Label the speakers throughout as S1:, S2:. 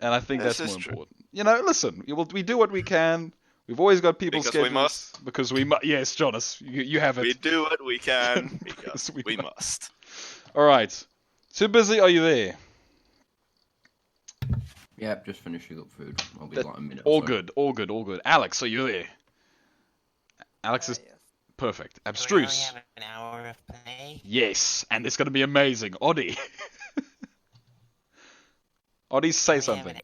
S1: And I think
S2: This
S1: that's
S2: is
S1: more
S2: true.
S1: important. You know, listen, we do what we can. We've always got people's
S2: Because we
S1: schedules.
S2: must.
S1: Because we must. Yes, Jonas, you have it.
S2: We do what we can
S1: Because
S2: because we must.
S1: All right. Too busy? Are you there?
S3: Yeah, just finishing up food. I'll be like a minute
S1: All
S3: or so.
S1: good, all good, all good. Alex, are you there? Alex is
S4: Yes.
S1: perfect.
S5: Do we only
S1: Abstruse.
S5: have an hour of play?
S1: Yes, and it's going to be amazing. Oddie. Oddie, say
S5: We have
S1: something.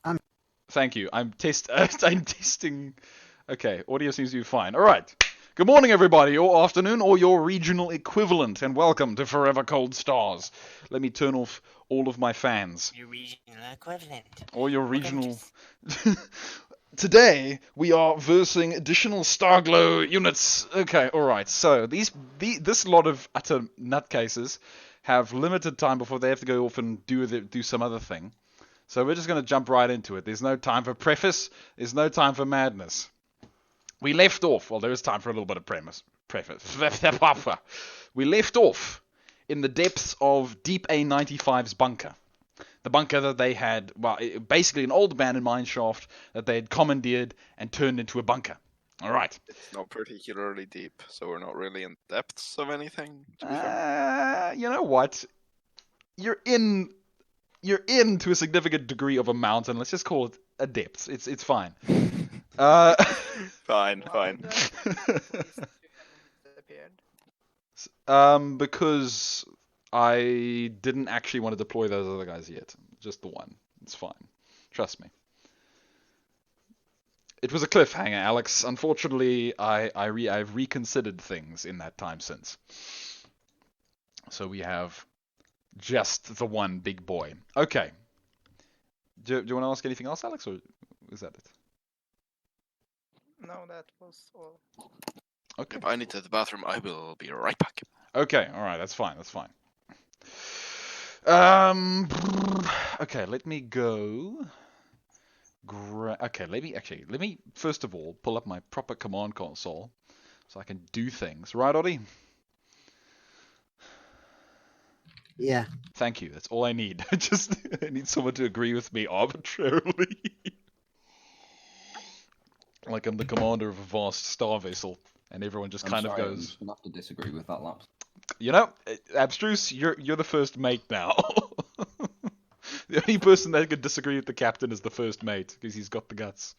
S5: an-
S1: Thank you. I'm testing. Okay, audio seems to be fine. All right. Good morning, everybody, or afternoon, or your regional equivalent, and welcome to Forever Cold Stars. Let me turn off all of my fans.
S5: Your regional equivalent.
S1: Or your
S5: Welcome
S1: regional... Today, we are versing additional Starglow units. Okay, alright, so this lot of utter nutcases have limited time before they have to go off and do some other thing. So we're just going to jump right into it. There's no time for preface, there's no time for madness. We left off, well, there is time for a little bit of preface. We left off in the depths of Deep A95's bunker. The bunker that they had, well, basically an old abandoned mine shaft that they had commandeered and turned into a bunker. All right.
S2: It's not particularly deep, so we're not really in depths of anything. To be fair.
S1: You know what? You're in to a significant degree of a mountain. Let's just call it a depth. It's fine.
S2: Fine.
S1: Because I didn't actually want to deploy those other guys yet. Just the one. It's fine. Trust me. It was a cliffhanger, Alex. Unfortunately, I've reconsidered things in that time since. So we have just the one big boy. Okay. Do you want to ask anything else, Alex, or is that it?
S4: No, that was all.
S1: Okay.
S2: If I need to the bathroom, I will be right back.
S1: Okay, alright, that's fine. Okay, let me go. Let me first of all pull up my proper command console so I can do things. Right, Oddie?
S6: Yeah.
S1: Thank you. That's all I need. I need someone to agree with me arbitrarily. Like I'm the commander of a vast star vessel, and everyone just
S3: I'm
S1: kind
S3: sorry,
S1: of
S3: I'm
S1: goes.
S3: just gonna have to disagree with that, Laps.
S1: You know, Abstruse, you're the first mate now. The only person that could disagree with the captain is the first mate, because he's got the guts.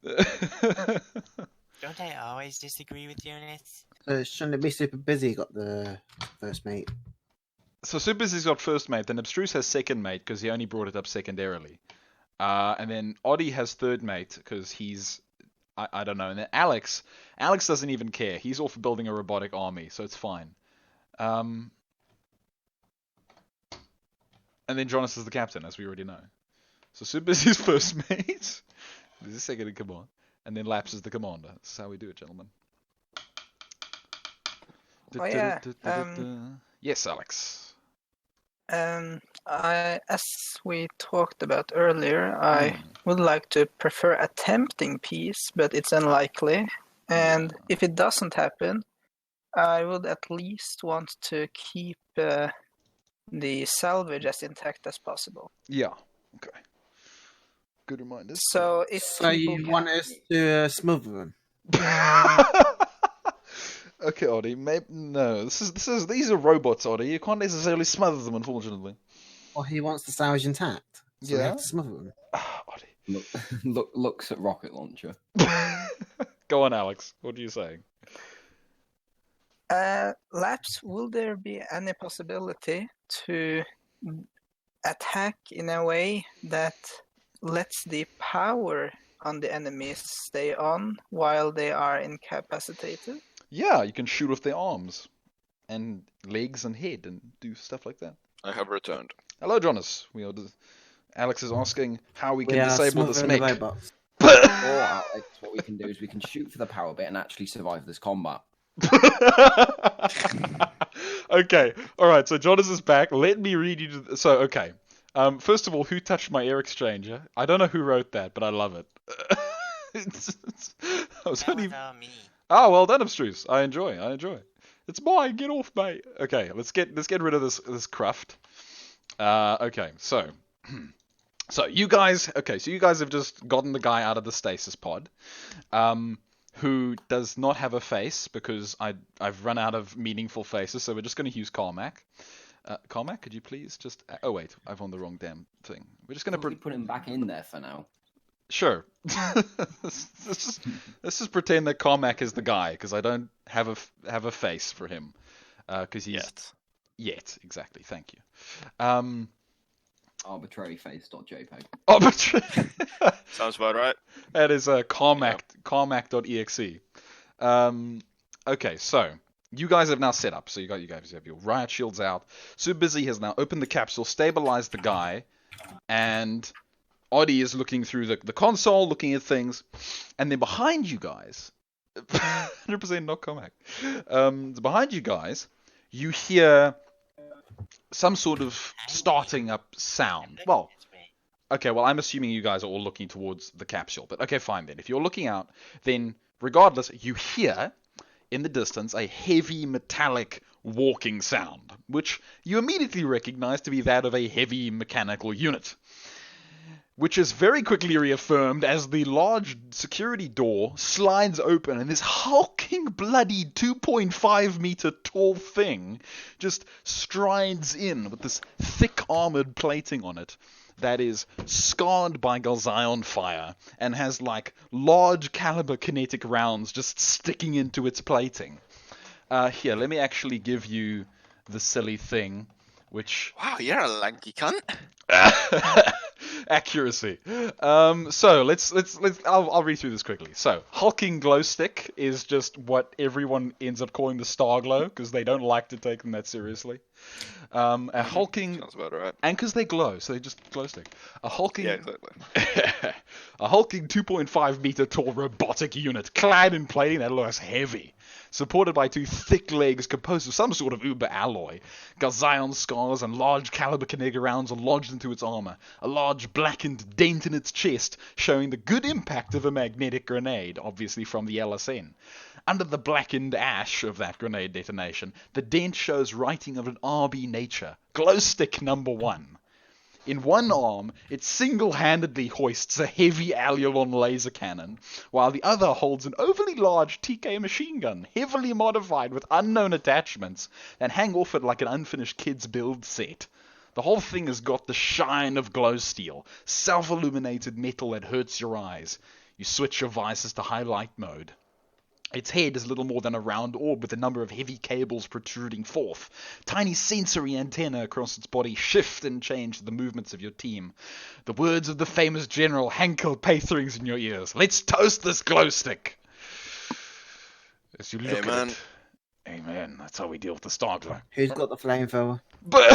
S5: Don't I always disagree with units?
S6: So shouldn't it be super busy? Got the first mate.
S1: So Super Busy's got first mate, then Abstruse has second mate, because he only brought it up secondarily. And then Oddie has third mate, because he's... I don't know. And then Alex doesn't even care. He's off building a robotic army, so it's fine. And then Jonas is the captain, as we already know. So Super Busy's first mate. There's a second in command. And then Laps is the commander. That's how we do it, gentlemen.
S4: Oh, yeah.
S1: Yes, Alex.
S4: As we talked about earlier, I would like to prefer attempting peace, but it's unlikely. And if it doesn't happen, I would at least want to keep the salvage as intact as possible.
S1: Yeah. Okay. Good reminders.
S4: So if
S6: So you
S4: people
S6: want us to smother them?
S1: Okay, Oddie. No, these are robots, Oddie. You can't necessarily smother them, unfortunately.
S6: Or he wants the salvage intact? So we
S1: Yeah.
S6: have to smother them.
S1: Oddie.
S3: Looks at rocket launcher.
S1: Go on, Alex. What are you saying?
S4: Laps, will there be any possibility to attack in a way that lets the power on the enemies stay on while they are incapacitated?
S1: Yeah, you can shoot off their arms and legs and head and do stuff like that.
S2: I have returned.
S1: Hello, Jonas. Alex is asking how we can
S6: We are
S1: disable this
S6: smothering the
S1: mech.
S6: robots.
S3: Or Alex, what we can do is we can shoot for the power bit and actually survive this combat.
S1: Okay, alright, so Jonas is back. Let me read you... okay. First of all, who touched my air exchanger? I don't know who wrote that, but I love it. I was
S5: That
S1: only...
S5: was all me.
S1: Oh, well done, Abstruse. I enjoy. It's mine. Get off, mate. Okay, let's get rid of this cruft. Okay, so So you guys have just gotten the guy out of the stasis pod, who does not have a face because I've run out of meaningful faces, so we're just going to use Carmack. Carmack, could you please just... Oh wait, I've on the wrong damn thing. We're just going to...
S3: put him back in there for now.
S1: Sure. let's just pretend that Carmack is the guy, because I don't have a face for him. Because he's... Yet, exactly, thank you.
S3: Arbitraryface.jpg.
S1: Arbitrary...
S2: Sounds about right.
S1: That is Carmack.exe. Okay, so you guys have now set up. So you guys have your riot shields out. Super Busy has now opened the capsule, stabilized the guy, and Oddie is looking through the console, looking at things, and then behind you guys, 100% not Carmack. Behind you guys, you hear some sort of starting up sound. Well, okay, well, I'm assuming you guys are all looking towards the capsule. But okay, fine then. If you're looking out, then regardless, you hear in the distance a heavy metallic walking sound, which you immediately recognize to be that of a heavy mechanical unit, which is very quickly reaffirmed as the large security door slides open and this hulking bloody 2.5 meter tall thing just strides in with this thick armored plating on it that is scarred by Galzion fire and has like large caliber kinetic rounds just sticking into its plating. Here, let me actually give you the silly thing, which...
S2: Wow, you're a lanky cunt.
S1: Accuracy. So I'll read through this quickly. So, hulking glow stick is just what everyone ends up calling the Starglow because they don't like to take them that seriously. A hulking...
S2: Sounds about right.
S1: And because they glow, so they just glow stick. A hulking...
S2: Yeah, exactly.
S1: A hulking 2.5 meter tall robotic unit clad in plating that looks heavy, supported by two thick legs composed of some sort of uber alloy. Galzion scars and large caliber kinetic rounds are lodged into its armor. A large blackened dent in its chest, showing the good impact of a magnetic grenade, obviously from the LSN. Under the blackened ash of that grenade detonation, the dent shows writing of an RB nature. Glow stick number 1. In one arm, it single-handedly hoists a heavy Allulon laser cannon, while the other holds an overly large TK machine gun, heavily modified with unknown attachments, that hang off it like an unfinished kid's build set. The whole thing has got the shine of glow steel, self-illuminated metal that hurts your eyes. You switch your vices to highlight mode. Its head is little more than a round orb with a number of heavy cables protruding forth. Tiny sensory antennae across its body shift and change the movements of your team. The words of the famous general hankle paithrings in your ears. Let's toast this glow stick! As you look at it... Amen. That's how we deal with the Starglow.
S6: Who's got the flamethrower?
S1: But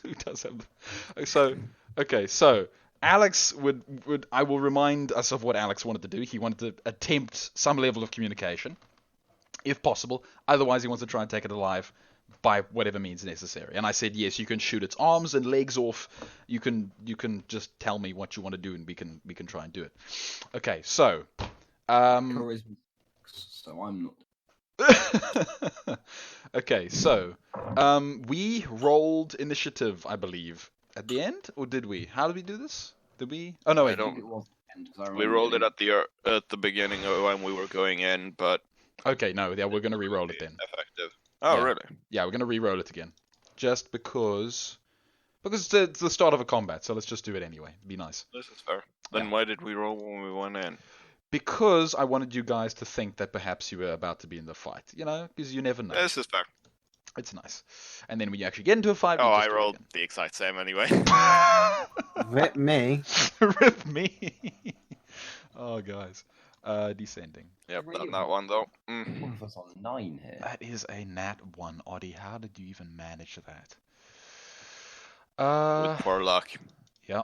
S1: who does have... So Alex I will remind us of what Alex wanted to do. He wanted to attempt some level of communication, if possible. Otherwise, he wants to try and take it alive by whatever means necessary. And I said, yes, you can shoot its arms and legs off. You can just tell me what you want to do, and we can try and do it. Okay, so
S3: Charisma. So I'm not.
S1: Okay, so we rolled initiative, I believe, at the end, or did we? How did we do this? Did we? Oh no, wait.
S2: We rolled it at the beginning of when we were going in, but
S1: okay, no, yeah, we're gonna re-roll it then.
S2: Effective. Oh,
S1: Yeah.
S2: really?
S1: Yeah, we're gonna re-roll it again, just because it's the start of a combat, so let's just do it anyway. Be nice.
S2: This is fair. Then why did we roll when we went in?
S1: Because I wanted you guys to think that perhaps you were about to be in the fight, because you never know.
S2: This is fair.
S1: It's nice. And then when you actually get into a fight,
S2: Oh,
S1: we
S2: I
S1: just do it
S2: rolled
S1: again.
S2: the exact same anyway.
S6: Rip me.
S1: Rip me. Oh, guys. Descending.
S2: Yep, done that one though.
S3: One of us on 9 here.
S1: That is a nat 1, Oddie. How did you even manage that?
S2: With poor luck.
S1: Yeah.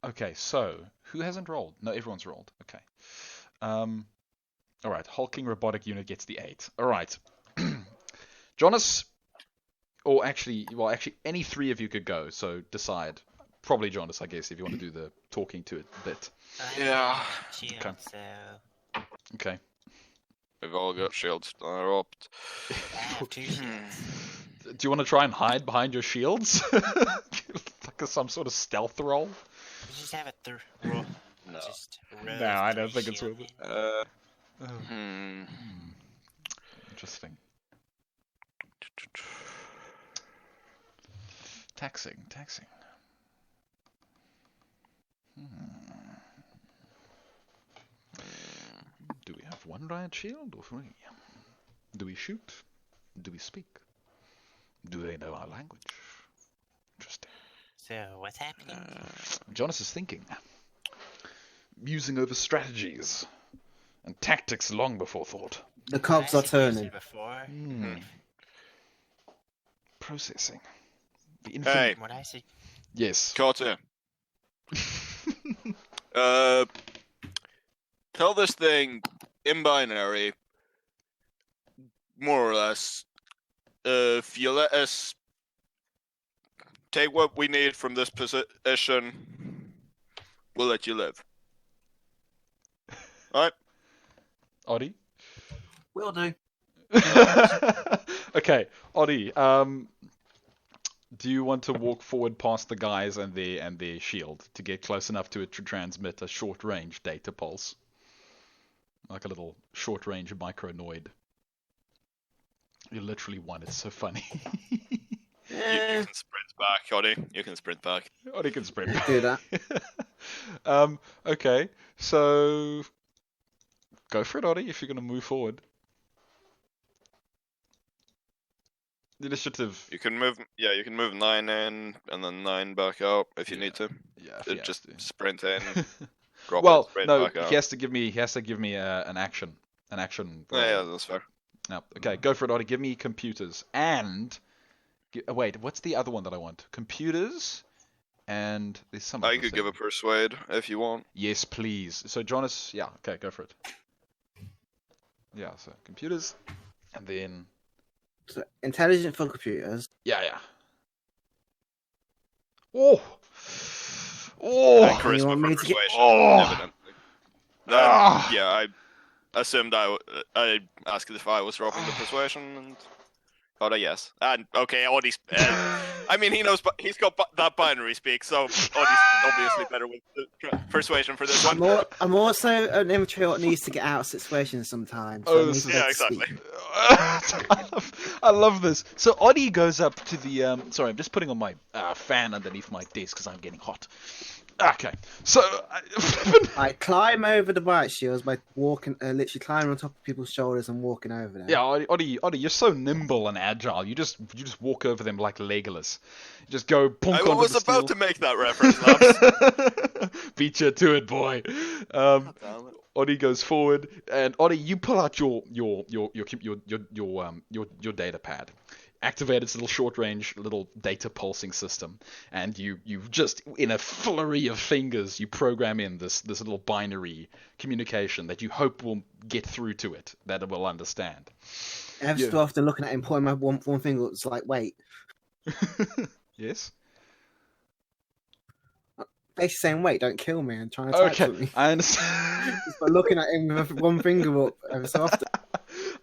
S1: Okay, so who hasn't rolled? No, everyone's rolled. Okay. All right. Hulking robotic unit gets the 8. All right. Jonas, or actually, any three of you could go. So decide. Probably Jonas, I guess, if you want to do the talking to it bit.
S2: Yeah.
S5: Shield,
S1: Okay.
S5: so
S1: Okay.
S2: We've all got shields dropped.
S5: I have 2 shields.
S1: Do you want to try and hide behind your shields? Like some sort of stealth roll?
S5: You just have a roll.
S2: No.
S5: Just row
S1: No,
S5: of
S1: I don't
S5: 3
S1: think it's
S5: shield
S1: worth it.
S5: men.
S1: Oh, interesting. Taxing. Do we have one riot shield or 3? Do we shoot? Do we speak? Do they know our language? Interesting.
S5: So, what's happening?
S1: Jonas is thinking. Musing over strategies and tactics long before thought.
S6: The cogs are
S5: I've seen
S6: turning.
S5: it before.
S1: Processing. The
S2: Hey,
S1: infinite.
S5: What I see.
S1: Yes.
S2: Carter. Tell this thing in binary, more or less. If you let us take what we need from this position, we'll let you live. Alright?
S1: Oddie?
S6: Will do.
S1: Okay, Oddie, do you want to walk forward past the guys and their shield to get close enough to it to transmit a short range data pulse? Like a little short range micronoid. You literally won, it's so funny.
S2: You can sprint back, Oddie. You can sprint back.
S1: Oddie can sprint.
S6: Do that.
S1: Okay, so go for it, Oddie, if you're going to move forward. The initiative.
S2: You can move 9 in and then 9 back out if you need to.
S1: Yeah, if he has
S2: Just
S1: to.
S2: sprint in, drop
S1: Well,
S2: it, sprint
S1: no,
S2: back out.
S1: he has to give me an action.
S2: Yeah, that's fair.
S1: No, okay, go for it, Oddie. Give me computers and wait, what's the other one that I want? Computers and there's some.
S2: I
S1: other
S2: could give a
S1: thing.
S2: persuade if you want.
S1: Yes, please. So Jonas, yeah, okay, go for it. Yeah, so computers and then
S6: So, intelligent for computers.
S1: yeah. Oh. Oh.
S2: And charisma
S6: want
S2: for
S6: me to get-
S2: persuasion,
S1: Oh.
S2: evidently.
S1: Ah.
S2: Yeah, I assumed I asked if I was dropping the persuasion and got a yes. And okay, Oddie's. I mean, he knows, he's got that binary speak, so Oddie's obviously better with the persuasion for this one.
S6: I'm also an immature that needs to get out of situations sometimes.
S1: Oh,
S6: I
S1: this
S6: need
S1: is-
S6: to
S2: Yeah,
S6: speak.
S2: exactly.
S1: I love this. So Oddie goes up to the. Sorry, I'm just putting on my fan underneath my desk because I'm getting hot. Okay, so
S6: I climb over the riot shields by walking, literally climbing on top of people's shoulders and walking over them.
S1: yeah, Oddie, you're so nimble and agile. You just walk over them like Legolas. You just go. Punk
S2: I
S1: onto
S2: was
S1: the
S2: about to
S1: steel.
S2: make that reference, Labs.
S1: Beat you to it, boy.
S2: Damn it.
S1: Oddie goes forward, and Oddie, you pull out your data pad, activate its little short range little data pulsing system, and you just in a flurry of fingers you program in this little binary communication that you hope will get through to it, that it will understand.
S6: Every so often looking at him, pointing my one finger, it's like, wait.
S1: Yes.
S6: Basically saying, wait, don't kill me, and trying to type
S1: Okay,
S6: something.
S1: I understand.
S6: Just by looking at him with one finger up every so often.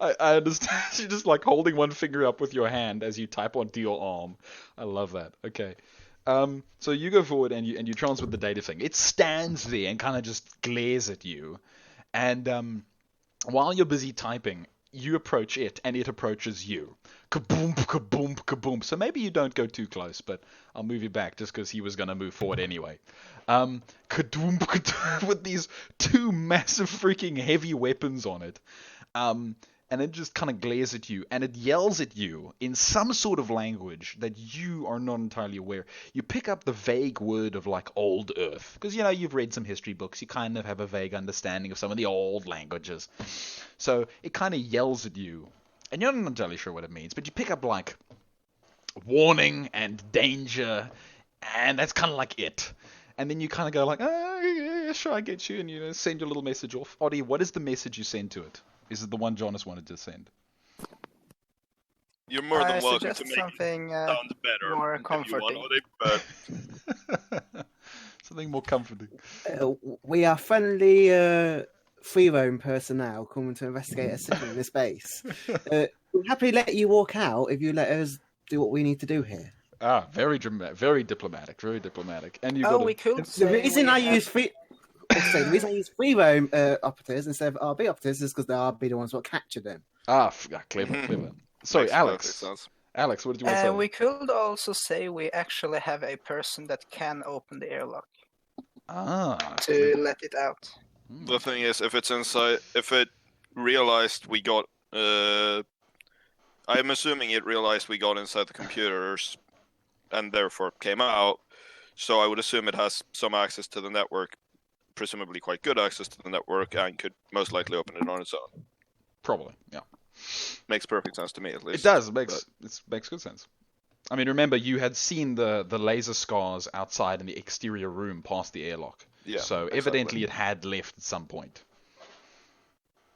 S1: I understand. You're just like holding one finger up with your hand as you type onto your arm. I love that. Okay. So you go forward and you transmit the data thing. It stands there and kind of just glares at you. And while you're busy typing, you approach it and it approaches you. Kaboom, kaboom, kaboom. So maybe you don't go too close, but I'll move you back just because he was going to move forward anyway. Kadoom, kadoom, with these two massive freaking heavy weapons on it. And it just kind of glares at you, and it yells at you in some sort of language that you are not entirely aware. You pick up the vague word of like old Earth, because you've read some history books, you kind of have a vague understanding of some of the old languages. So it kind of yells at you, and you're not entirely sure what it means, but you pick up like warning and danger, and that's kind of like it. And then you kind of go like, yeah, sure, I get you, and send your little message off. Oddie, what is the message you send to it? Is it the one Jonas wanted to send?
S2: You're more than welcome
S4: suggest
S2: to make
S4: something
S2: it sound better
S4: more
S2: if you
S4: comforting.
S2: want, Oddie, but
S1: Something more comforting.
S6: We are friendly free roam personnel coming to investigate a city in this base. We'll happily let you walk out if you let us do what we need to do here.
S1: Very dramatic, very diplomatic, very diplomatic. And you
S4: Oh,
S1: got
S4: we could
S6: The
S4: say
S6: reason
S4: we
S6: I
S4: have-
S6: use free. The reason I use free roam operatives instead of RB operatives is because the RB the ones that capture them.
S1: clever,
S2: Mhm.
S1: clever. Sorry,
S2: Makes perfect
S1: Alex.
S2: sense.
S1: Alex, what did you want to say?
S4: we could also say we actually have a person that can open the airlock to
S1: Clever.
S4: let it out.
S2: The thing is, if it's inside, if it realized we got, I'm assuming it realized we got inside the computers, and therefore came out. So I would assume it has some access to the network, presumably quite good access to the network, and could most likely open it on its own.
S1: Probably, yeah.
S2: Makes perfect sense to me, at least.
S1: It does. It makes good sense. I mean, remember, you had seen the laser scars outside in the exterior room past the airlock.
S2: Yeah,
S1: So
S2: exactly.
S1: evidently it had left at some point.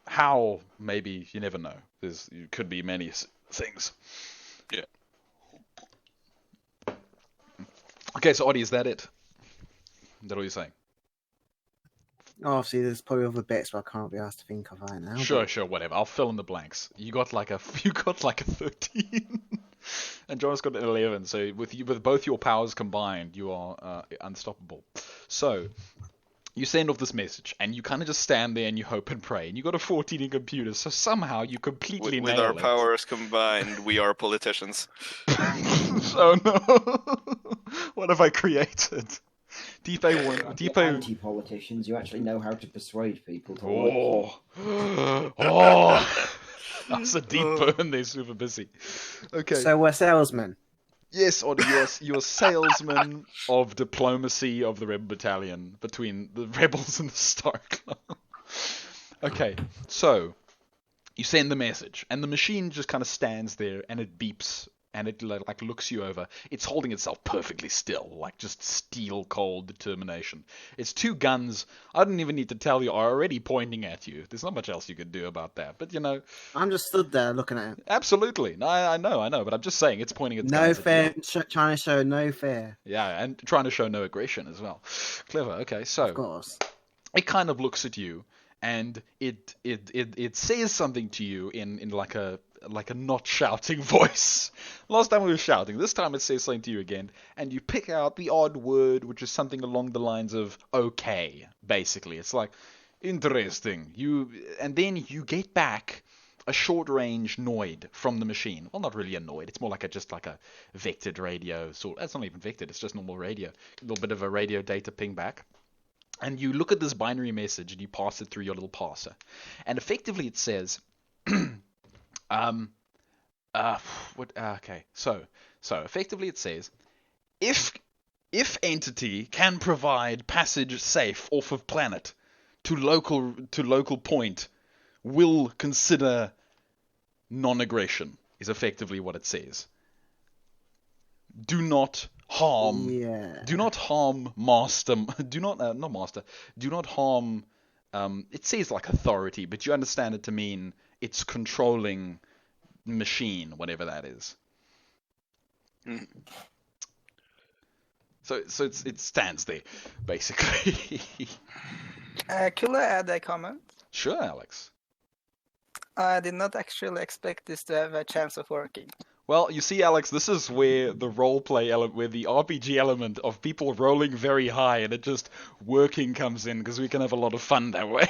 S1: How? Maybe, you never know. It could be many things.
S2: Yeah.
S1: Okay, so Audie, is that it? Is that all you're saying?
S6: Obviously, there's probably other bits, but I can't be asked to think of right now.
S1: Sure, whatever. I'll fill in the blanks. You got like a 13, and John's got an 11. So with both your powers combined, you are unstoppable. So you send off this message, and you kind of just stand there and you hope and pray. And you got a 14 in computers, so somehow you completely
S2: With
S1: nail
S2: our
S1: it.
S2: powers combined, we are politicians.
S1: Oh no! What have I created? Depot.
S3: Anti-politicians, you actually know how to persuade people to like you.
S1: Oh, that's a deep burn there, super busy. Okay.
S6: So we're salesmen.
S1: Yes, Oddie, you're a salesman of diplomacy of the Rebel Battalion between the Rebels and the Starglow. Okay, so you send the message, and the machine just kind of stands there, and it beeps, and it like looks you over. It's holding itself perfectly still, like just steel cold determination. Its two guns, I don't even need to tell you, are already pointing at you. There's not much else you could do about that, but you know.
S6: I'm just stood there looking at it.
S1: Absolutely, no, I know, but I'm just saying it's pointing its
S6: No
S1: guns at you.
S6: fear, trying to show no fear.
S1: Yeah, and trying to show no aggression as well. Clever. Okay, so
S6: Of course.
S1: it kind of looks at you, and it says something to you in like a not shouting voice. Last time we were shouting. This time it says something to you again, and you pick out the odd word, which is something along the lines of "okay." Basically, it's like interesting. And then you get back a short-range Noid from the machine. Well, not really a Noid. It's more like just like a vectored radio sort. That's not even vectored. It's just normal radio. A little bit of a radio data ping back. And you look at this binary message and you pass it through your little parser. And effectively it says, okay, so effectively it says, if entity can provide passage safe off of planet to local point, will consider non-aggression, is effectively what it says. Do not harm.
S6: Yeah.
S1: Do not harm master. Do not not master. Do not harm. It says like authority, but you understand it to mean it's controlling machine, whatever that is.
S2: Mhm.
S1: So it stands there, basically.
S4: Could I add a comment?
S1: Sure, Alex.
S4: I did not actually expect this to have a chance of working.
S1: Well, you see, Alex, this is where the roleplay element, where the RPG element of people rolling very high and it just working comes in, because we can have a lot of fun that way.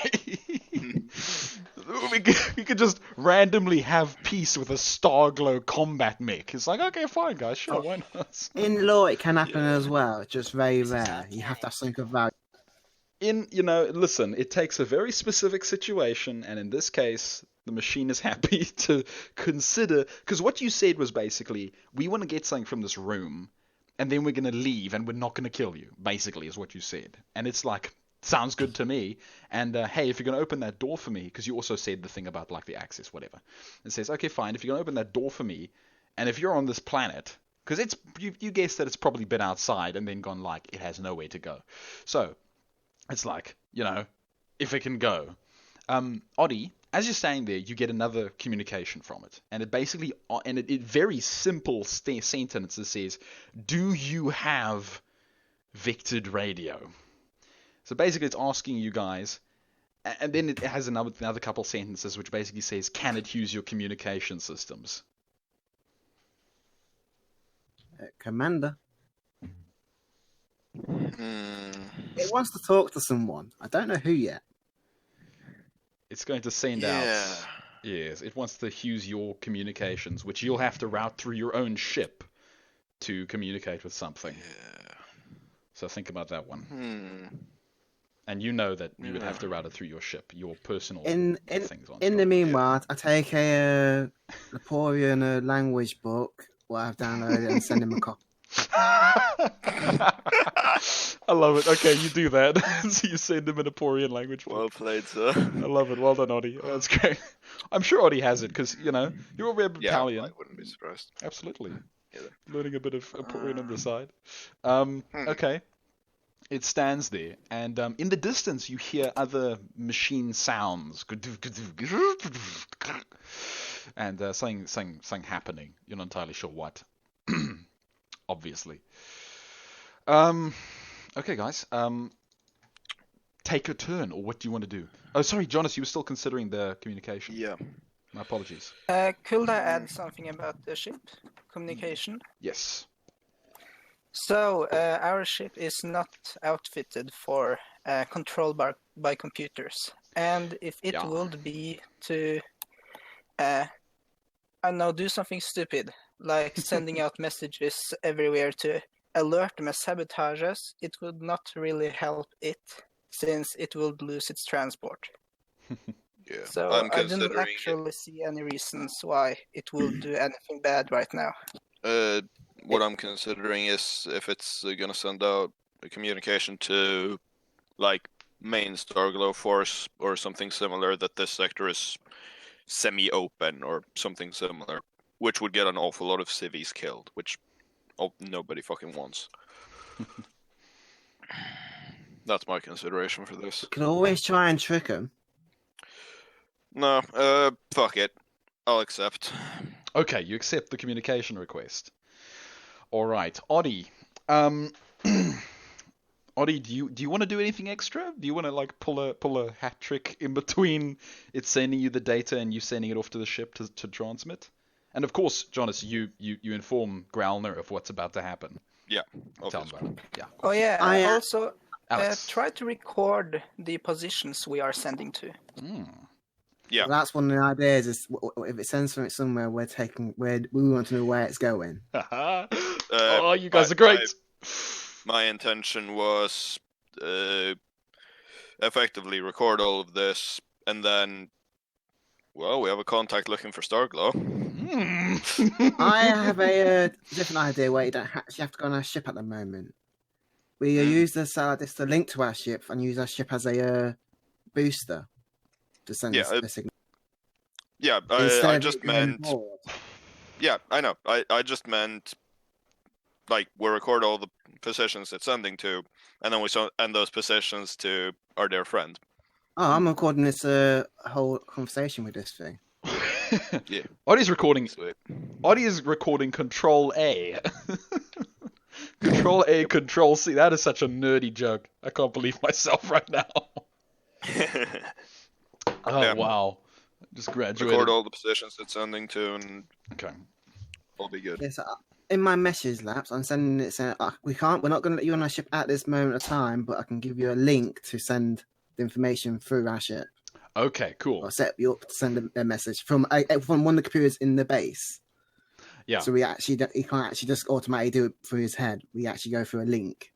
S1: we could just randomly have peace with a Starglow combat mech. It's like, okay, fine, guys, sure, why not?
S6: In law, it can happen as well. It's just very rare. You have to have something of value.
S1: Listen, it takes a very specific situation, and in this case, the machine is happy to consider, because what you said was basically, we want to get something from this room, and then we're going to leave, and we're not going to kill you, basically, is what you said. And it's like, sounds good to me, and hey, if you're going to open that door for me, because you also said the thing about, like, the access, whatever. It says, okay, fine, if you're going to open that door for me, and if you're on this planet, because you guessed that it's probably been outside, and then gone, like, it has nowhere to go. So, it's like, if it can go. Oddie, as you're staying there, you get another communication from it. And it basically, it very simple sentence that says, do you have vectored radio? So basically it's asking you guys, and then it has another couple sentences which basically says, can it use your communication systems?
S6: commander.
S2: Hmm.
S6: It wants to talk to someone. I don't know who yet.
S1: It's going to send
S2: Yeah.
S1: out. Yes, it wants to use your communications, which you'll have to route through your own ship to communicate with something.
S2: Yeah.
S1: So think about that one.
S2: Hmm.
S1: And you know that you would
S2: Yeah.
S1: have to route it through your ship, your personal
S6: In
S1: things on
S6: in the
S1: Starglow.
S6: meanwhile, I take a Napoleon language book, what I've downloaded, and send him a copy.
S1: I love it. Okay, you do that. So you send him an Emporian language book.
S2: Well played, sir.
S1: I love it. Well done, Oddie. That's great. I'm sure Oddie has it because, you know, you're already a
S2: Yeah,
S1: battalion.
S2: I wouldn't be surprised.
S1: Absolutely.
S2: Either.
S1: Learning a bit of Emporian on the side.
S2: Hmm.
S1: Okay. It stands there, and in the distance you hear other machine sounds. And something happening. You're not entirely sure what. Obviously. Okay, guys. Take a turn, or what do you want to do? Oh, sorry, Jonas, you were still considering the communication.
S2: Yeah.
S1: My apologies.
S4: Could I add something about the ship communication?
S1: Yes.
S4: So, our ship is not outfitted for control by computers. And if it
S1: Yeah.
S4: would be to, I don't know, do something stupid, like sending out messages everywhere to alert them as sabotages, it would not really help it, since it would lose its transport.
S2: Yeah.
S4: So
S2: I'm
S4: I don't
S2: considering
S4: actually see any reasons why it will do anything bad right now.
S2: what I'm considering is if it's gonna send out a communication to like main Starglow force or something similar, that this sector is semi-open or something similar, which would get an awful lot of civvies killed, which nobody fucking wants. That's my consideration for this.
S6: You can always try and trick him.
S2: No, fuck it. I'll accept.
S1: Okay, you accept the communication request. All right, Oddie. Oddie, do you want to do anything extra? Do you want to like pull a hat trick in between it sending you the data and you sending it off to the ship to transmit? And of course, Jonas, you inform Growlner of what's about to happen.
S2: Yeah,
S1: Tell him
S2: obviously.
S1: about it. Yeah.
S4: Oh yeah,
S6: I,
S4: also
S1: Alex.
S4: try to record the positions we are sending to.
S2: Yeah.
S6: That's one of the ideas. Is if it sends something somewhere, we want to know where it's going.
S1: Oh, you guys are great.
S2: My intention was effectively record all of this, and then, well, we have a contact looking for Starglow.
S6: I have a different idea where you don't actually have to go on our ship at the moment. We use this to link to our ship and use our ship as a booster to send the signal.
S2: Yeah, I just meant. Yeah, I know. I just meant, like, we record all the positions it's sending to, and then we send those positions to our dear friend.
S6: Oh, I'm recording this whole conversation with this thing.
S2: Yeah.
S1: Oddie's recording.
S2: Sweet.
S1: Oddie is recording Control A. Control A, Control C. That is such a nerdy joke. I can't believe myself right now. Oh
S2: Yeah.
S1: wow! Just graduated.
S2: Record all the positions it's sending to, and
S1: Okay.
S2: all be good.
S6: Yes, in my message lapse, I'm sending it saying we're not going to let you on our ship at this moment of time, but I can give you a link to send the information through our ship.
S1: Okay, cool.
S6: Or set you up to send a message from one of the computers in the base.
S1: Yeah.
S6: So he can't actually just automatically do it through his head. We actually go through a link.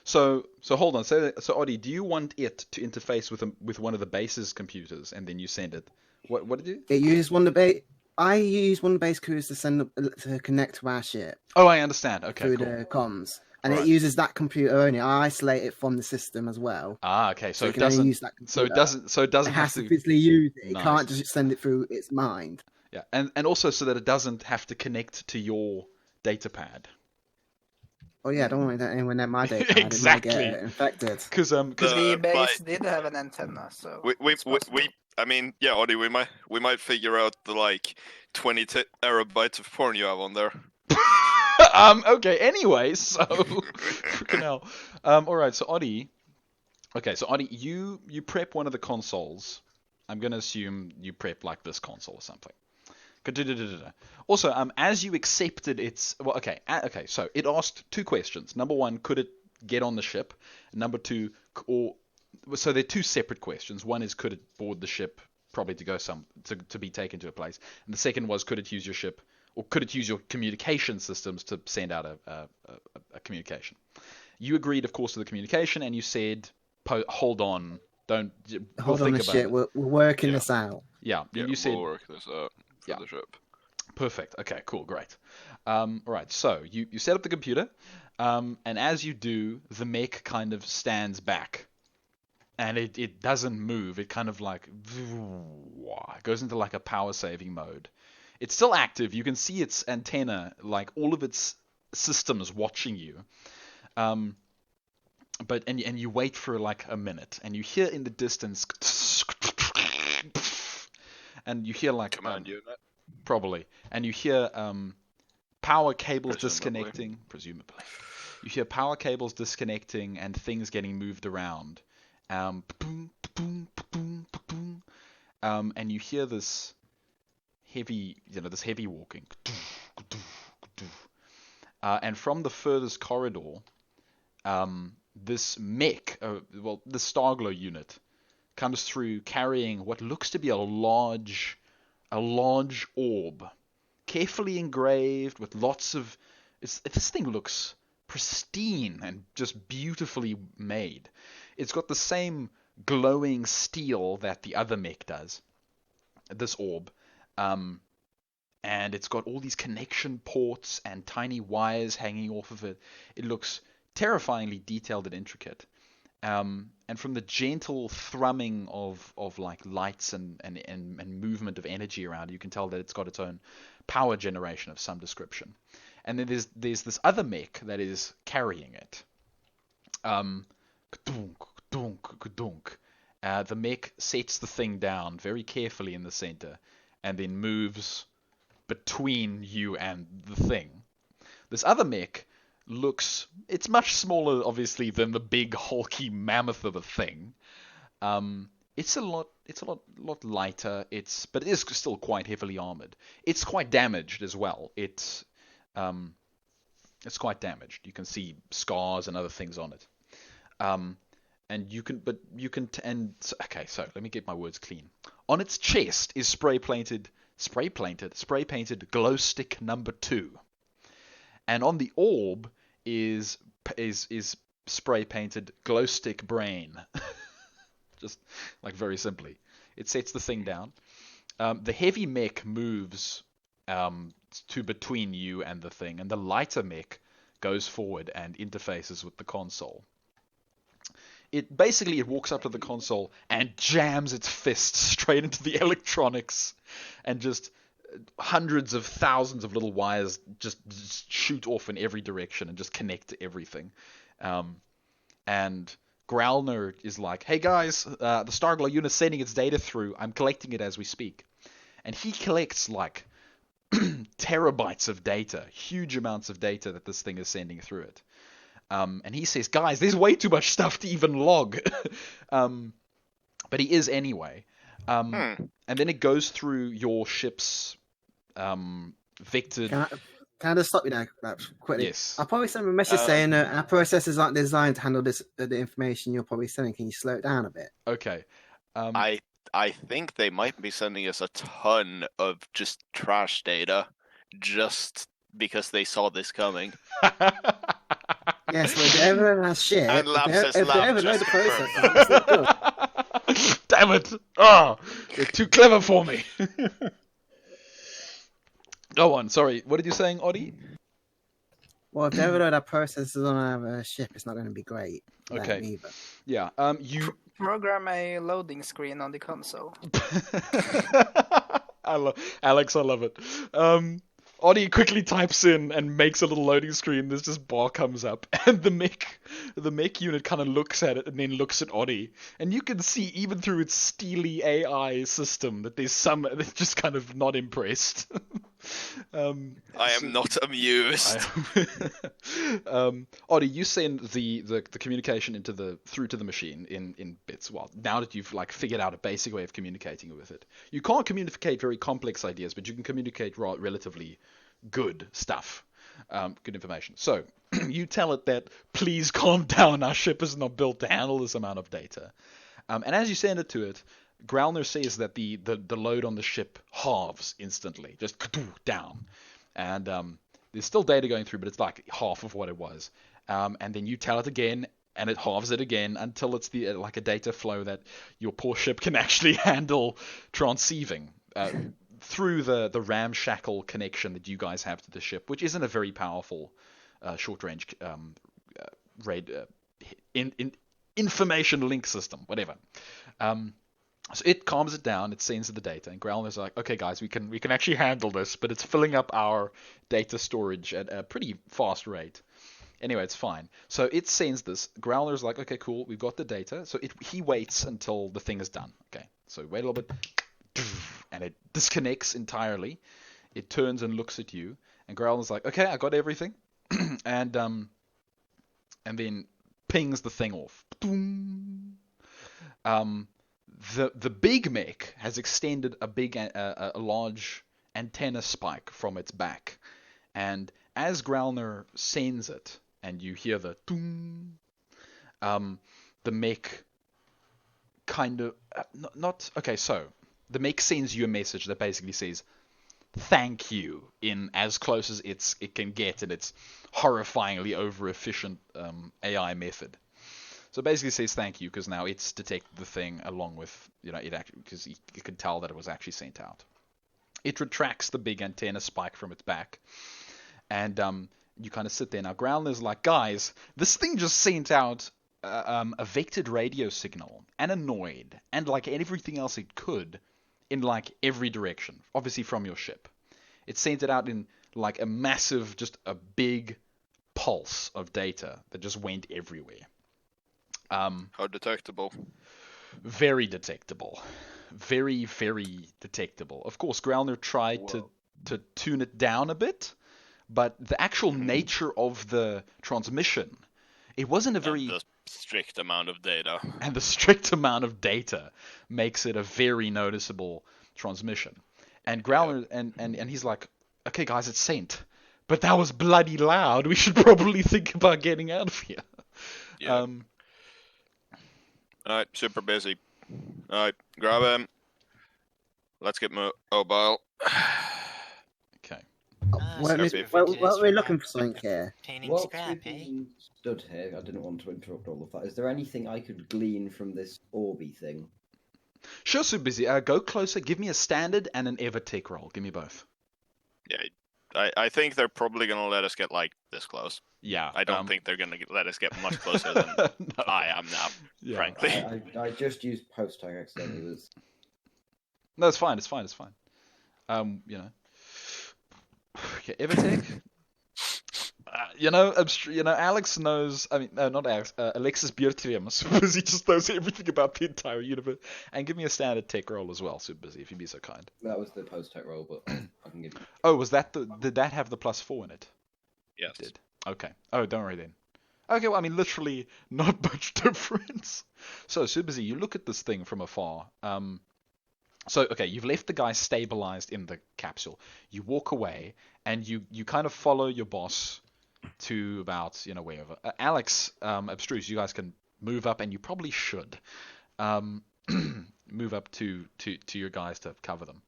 S1: So hold on. So Oddie, do you want it to interface with one of the base's computers and then you send it? What did you?
S6: It uses one of the base. I use one of the base computers to connect to our ship.
S1: Oh, I understand. Okay,
S6: through
S1: cool.
S6: the comms, and
S1: Right.
S6: it uses that computer only. I isolate it from the system as well.
S1: Ah, okay. So it
S6: can only
S1: doesn't.
S6: use that
S1: So it
S6: computer.
S1: doesn't. So it doesn't
S6: It
S1: have
S6: has to
S1: to.
S6: physically use it. It
S1: Nice.
S6: can't just send it through its mind.
S1: Yeah, and also so that it doesn't have to connect to your data pad.
S6: Oh yeah, I don't want anyone at my data.
S1: Exactly.
S6: It might get infected.
S1: Because
S4: The base
S2: but-
S4: did have an antenna, so
S2: We
S4: it's possible.
S2: I mean, yeah, Oddie, we might figure out the like 20 terabytes of porn you have on there.
S1: Okay. Anyway, so freaking hell. All right. So Oddie. Okay. So Oddie, you prep one of the consoles. I'm gonna assume you prep like this console or something. Also, as you accepted its, well, okay. So it asked two questions. Number one, could it get on the ship? Number two, so they're two separate questions. One is, could it board the ship, probably to go to be taken to a place, and the second was, could it use your ship, or could it use your communication systems to send out a communication? You agreed, of course, to the communication, and you said, hold on, we'll
S6: Hold on
S1: think
S6: a
S1: about
S6: shit.
S1: it.
S6: We're working this out.
S1: Yeah,
S2: Yeah,
S1: you said
S2: we'll work this out for
S1: Yeah.
S2: the ship.
S1: perfect. Okay, cool, great. All right, so you set up the computer, and as you do, the mech kind of stands back, and it doesn't move. It kind of like goes into like a power saving mode. It's still active. You can see its antenna, like all of its systems watching you. But you wait for like a minute, and you hear in the distance, and you hear like
S2: Command unit.
S1: probably, and you hear power cables
S2: Presumably.
S1: disconnecting, presumably. You hear power cables disconnecting and things getting moved around. And you hear this heavy, this heavy walking. And from the furthest corridor, this mech, the Starglow unit, comes through carrying what looks to be a large orb, carefully engraved with lots of. This thing looks pristine and just beautifully made. It's got the same glowing steel that the other mech does. This orb, and it's got all these connection ports and tiny wires hanging off of it. It looks terrifyingly detailed and intricate. And from the gentle thrumming of like lights and movement of energy around it, you can tell that it's got its own power generation of some description. And then there's this other mech that is carrying it. The mech sets the thing down very carefully in the center, and then moves between you and the thing. This other mech it's much smaller, obviously, than the big hulky mammoth of a thing. It's a lot lighter. But it is still quite heavily armored. It's quite damaged as well. It's quite damaged. You can see scars and other things on it. Okay, so let me get my words clean. On its chest is spray painted glow stick number 2. And on the orb is spray painted glow stick brain. Just like very simply. It sets the thing down. The heavy mech moves to between you and the thing, and the lighter mech goes forward and interfaces with the console. It walks up to the console and jams its fist straight into the electronics, and just hundreds of thousands of little wires just shoot off in every direction and just connect to everything. And Growlner is like, hey guys, the Starglow unit's sending its data through. I'm collecting it as we speak. And he collects like terabytes of data, huge amounts of data that this thing is sending through it. And he says, guys, there's way too much stuff to even log. But he is anyway. And then it goes through your ship's vectored...
S6: Can I just stop you there quickly?
S1: Yes.
S6: I'll probably send a message saying our processors aren't designed to handle this the information you're probably sending. Can you slow it down a bit?
S1: Okay.
S2: I think they might be sending us a ton of just trash data just because they saw this coming.
S6: Yes, well, if they ever has shit,
S2: And
S6: if they ever know the process,
S2: confirmed.
S6: it's not good.
S1: Damn it! Oh, you're too clever for me. Go on. Sorry. What did you saying, Oddy?
S6: Well, if they ever know that process is on our ship, it's not going to be great. for them
S1: Okay.
S6: either.
S1: Yeah. You.
S4: Program a loading screen on the console.
S1: Alex, I love it. Oddy quickly types in and makes a little loading screen. This just bar comes up, and the mech unit kind of looks at it and then looks at Oddy, and you can see even through its steely AI system that there's some that's just kind of not impressed.
S2: I am not amused.
S1: Oddie, you send the communication through to the machine in bits. Well, now that you've like figured out a basic way of communicating with it, you can't communicate very complex ideas, but you can communicate relatively good stuff, good information. So you tell it that please calm down. Our ship is not built to handle this amount of data. And as you send it to it, Growlner says that the load on the ship halves instantly, just down. And there's still data going through, but it's like half of what it was. And then you tell it again, and it halves it again until it's like a data flow that your poor ship can actually handle transceiving through the ramshackle connection that you guys have to the ship, which isn't a very powerful short-range information link system, whatever. So it calms it down, it sends the data, and Growler's like, okay guys, we can actually handle this, but it's filling up our data storage at a pretty fast rate. Anyway, it's fine. So it sends this. Growler's like, okay, cool, we've got the data. So he waits until the thing is done. Okay, so wait a little bit, and it disconnects entirely. It turns and looks at you, and Growler's like, okay, I got everything, and then pings the thing off. The big mech has extended a large antenna spike from its back, and as Growler sends it, and you hear the doom, the mech kind of not okay. So the mech sends you a message that basically says "thank you" in as close as it can get, and it's horrifyingly over efficient AI method. So it basically says thank you because now it's detected the thing along with, it actually, because it could tell that it was actually sent out. It retracts the big antenna spike from its back, and you kind of sit there. Now Growler's like, guys, this thing just sent out a vectored radio signal and annoyed and like everything else it could in like every direction, obviously from your ship. It sent it out in like a massive, just a big pulse of data that just went everywhere.
S2: How detectable?
S1: Very detectable. Very, very detectable. Of course, Growler tried to tune it down a bit, but the actual nature of the transmission, it wasn't a very...
S2: And the strict amount of data.
S1: And the strict amount of data makes it a very noticeable transmission. And Growler, and he's like, okay guys, it's sent. But that was bloody loud. We should probably think about getting out of here.
S2: Yeah. Alright, super busy. Alright, grab him. Let's get mobile.
S1: Okay.
S6: We're looking for something here.
S5: Obtaining
S3: Whilst
S5: scrap,
S3: we've
S5: eh?
S3: been stood here, I didn't want to interrupt all of that. Is there anything I could glean from this Orby thing?
S1: Sure, so busy. Go closer. Give me a standard and an Evertech roll. Give me both.
S2: Yeah, I think they're probably going to let us get, like, this close.
S1: Yeah.
S2: I don't think they're going to let us get much closer than
S1: No.
S2: I am now,
S1: Yeah.
S2: frankly.
S3: I just used post tag accidentally. It was...
S1: No, it's fine. It's fine. Okay, Evertech. Alex knows. I mean, not Alex. Alexis Biertrium. Super busy. Just knows everything about the entire universe. And give me a standard tech roll as well. Super busy, if you'd be so kind.
S3: That was the post tag roll, but I can give you...
S1: Oh, was that did that have the +4 in it?
S2: Yes.
S1: It did. Okay. Oh, don't worry then. Okay, well, I mean, literally not much difference. So, super busy. You look at this thing from afar. So, okay, you've left the guy stabilized in the capsule. You walk away, and you kind of follow your boss to about, wherever. Alex, Abstruse, you guys can move up, and you probably should move up to your guys to cover them.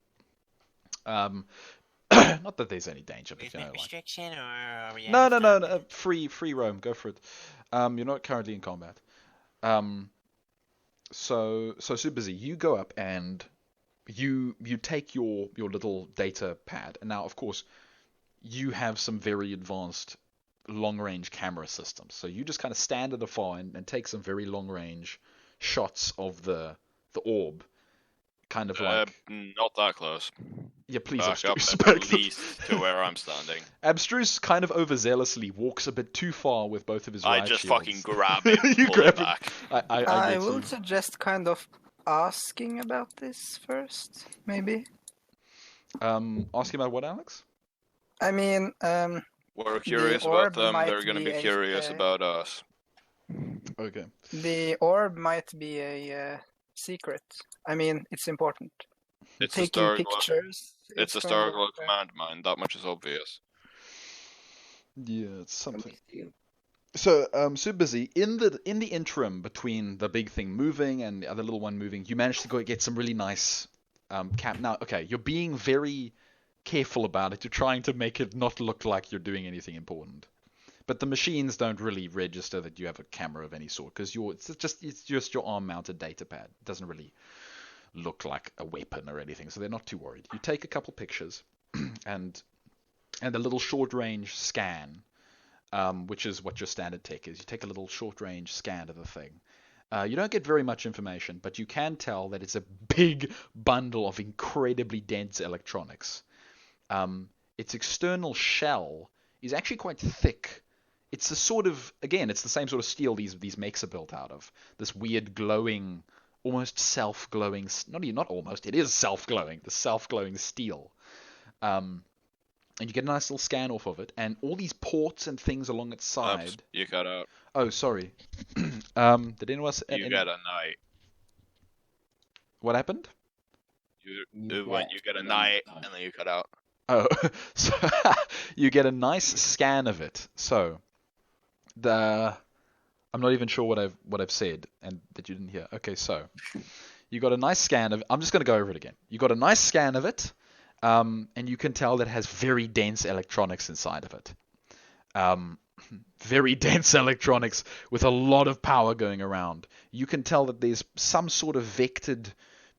S1: Not that there's any danger, but
S5: Movement restriction, or are we
S1: No,
S5: out of
S1: no,
S5: time?
S1: no. Free roam. Go for it. You're not currently in combat. So super busy. You go up and you take your little data pad, and now of course you have some very advanced long-range camera systems. So you just kind of stand at afar and take some very long-range shots of the orb, kind of like.
S2: Not that close.
S1: Yeah, please,
S2: Back up
S1: Abstruse.
S2: at least to where I'm standing.
S1: Abstruse kind of overzealously walks a bit too far with both of his
S2: I
S1: riot
S2: just
S1: shields.
S2: fucking grab him,
S1: You
S2: pull
S1: grab
S2: him
S1: him.
S2: back.
S1: I
S4: I
S1: get
S4: will
S1: you.
S4: suggest kind of asking about this first, maybe.
S1: Asking about what, Alex?
S4: I mean,
S2: We're curious about
S4: orb
S2: them.
S4: might
S2: They're going to
S4: be
S2: be
S4: a-
S2: curious about us.
S1: Okay.
S4: the orb might be a secret. I mean, it's important.
S2: It's
S4: Taking
S2: a Starglow.
S4: pictures.
S2: It's a
S4: gonna
S2: Starglow
S4: work there.
S2: command mine. That much is obvious.
S1: Yeah, it's
S3: I'm
S1: something.
S3: with you.
S1: So, Super Busy, in the interim between the big thing moving and the other little one moving, you managed to go get some really nice camp. Now, okay, you're being very careful about it. You're trying to make it not look like you're doing anything important. But the machines don't really register that you have a camera of any sort because it's just your arm-mounted data pad. It doesn't really look like a weapon or anything, so they're not too worried. You take a couple pictures and a little short-range scan. Which is what your standard tech is. You take a little short-range scan of the thing. You don't get very much information, but you can tell that it's a big bundle of incredibly dense electronics. Its external shell is actually quite thick. It's a sort of, again, it's the same sort of steel these mechs are built out of. This weird glowing, almost self-glowing, not almost, it is self-glowing, the self-glowing steel. And you get a nice little scan off of it, and all these ports and things along its side.
S2: Oops, you cut out.
S1: Oh, sorry. Did anyone else?
S2: You get a night.
S1: What happened?
S2: You get a night, and then you cut out.
S1: Oh, so you get a nice scan of it. So I'm not even sure what I've said and that you didn't hear. Okay, so you got a nice scan of. I'm just going to go over it again. You got a nice scan of it. And you can tell that it has very dense electronics inside of it. Very dense electronics with a lot of power going around. You can tell that there's some sort of vectored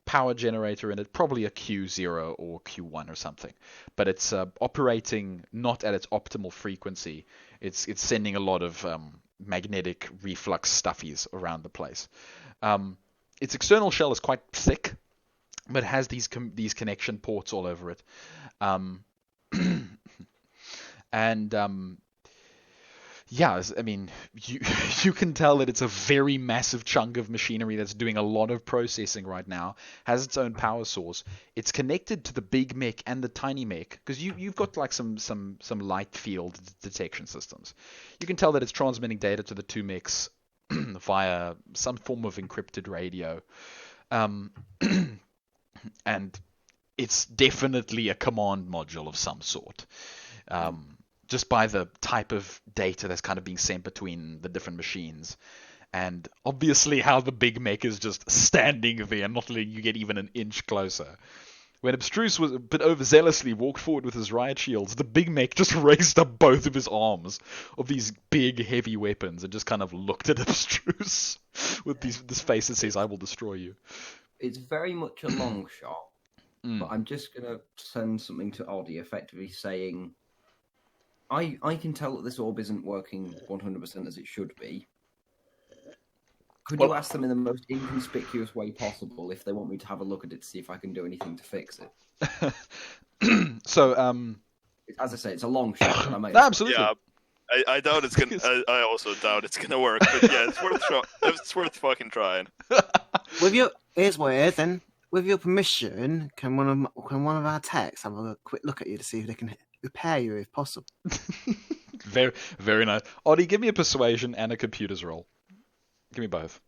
S1: power generator in it, probably a Q0 or Q1 or something. But it's operating not at its optimal frequency. It's sending a lot of magnetic reflux stuffies around the place. Its external shell is quite thick, but it has these connection ports all over it. Yeah, I mean, you can tell that it's a very massive chunk of machinery that's doing a lot of processing right now, has its own power source. It's connected to the big mech and the tiny mech, because you've got like some light field detection systems. You can tell that it's transmitting data to the two mechs via some form of encrypted radio. And it's definitely a command module of some sort. Just by the type of data that's kind of being sent between the different machines. And obviously how the big mech is just standing there, not letting you get even an inch closer. When Abstruse was a bit overzealously walked forward with his riot shields, the big mech just raised up both of his arms of these big, heavy weapons and just kind of looked at Abstruse with this face that says, "I will destroy you."
S3: It's very much a long shot, but I'm just going to send something to Oddie effectively saying, I can tell that this orb isn't working 100% as it should be. Could you ask them in the most inconspicuous way possible if they want me to have a look at it to see if I can do anything to fix it?
S1: So,
S3: as I say, it's a long shot. But I might
S1: absolutely.
S2: Yeah, I doubt it's gonna. I also doubt it's gonna work. But yeah, it's worth fucking trying.
S6: Here's what it is. Then, with your permission, can one of our techs have a quick look at you to see if they can repair you if possible?
S1: Very, very nice. Oddie, give me a persuasion and a computers roll. Give me both.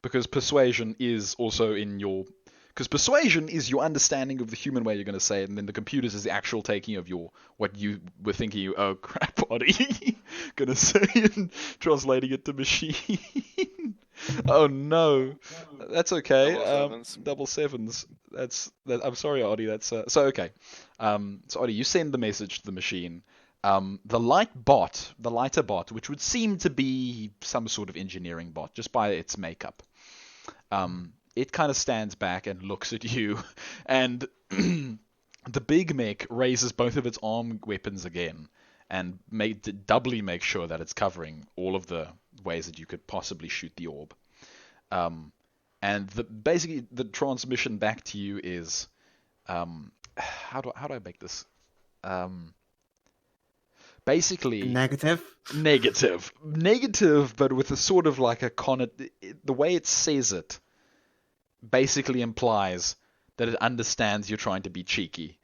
S1: Because persuasion is also in your... Because persuasion is your understanding of the human way you're going to say it, and then the computers is the actual taking of what you were thinking you... Oh, crap, Oddie. Going to say and translating it to machine. Oh, no. That's okay. Double sevens. I'm sorry, Oddie. That's... So, okay. So, Oddie, you send the message to the machine. The lighter bot, which would seem to be some sort of engineering bot, just by its makeup, it kind of stands back and looks at you, and the big mech raises both of its arm weapons again, and doubly make sure that it's covering all of the ways that you could possibly shoot the orb. And basically the transmission back to you is, how do I make this? Basically
S6: Negative,
S1: but with a sort of like the way it says it basically implies that it understands you're trying to be cheeky,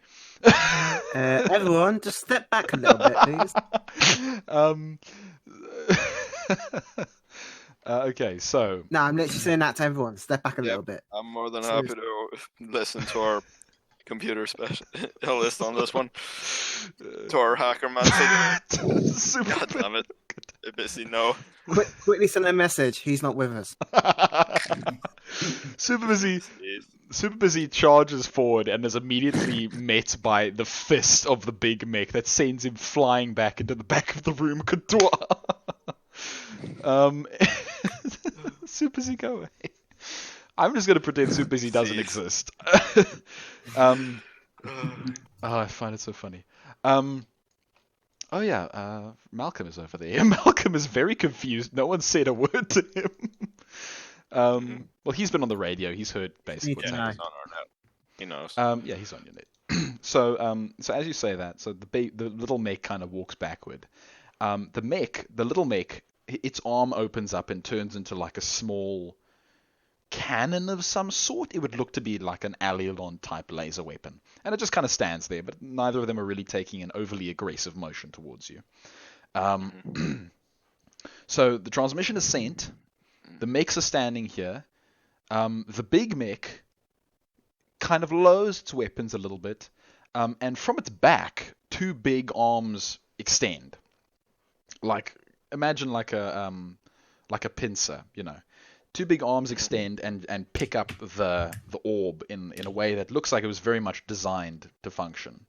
S6: Everyone, just step back a little bit, please.
S1: Okay, so
S6: No, I'm literally saying that to everyone. Step back a little bit.
S2: I'm more than happy to listen to our computer specialist on this one. To our hacker man. God damn it. A busy no.
S6: Quickly send a message. He's not with us.
S1: Super busy charges forward and is immediately met by the fist of the big mech that sends him flying back into the back of the room. Super busy, go away. I'm just gonna pretend Super busy doesn't exist. I find it so funny. Malcolm is over there. Malcolm is very confused. No one said a word to him. Well, he's been on the radio. He's heard basically.
S2: Yeah, he's on our net. He knows.
S1: Yeah, he's on your net. So as you say that, so the little mech kind of walks backward. The little mech, its arm opens up and turns into like a small cannon of some sort. It would look to be like an Allialon type laser weapon, and it just kind of stands there. But neither of them are really taking an overly aggressive motion towards you. So the transmission is sent. The mechs are standing here. The big mech kind of lowers its weapons a little bit, and from its back, two big arms extend. Like, imagine like a pincer, you know. Two big arms extend and pick up the orb in a way that looks like it was very much designed to function.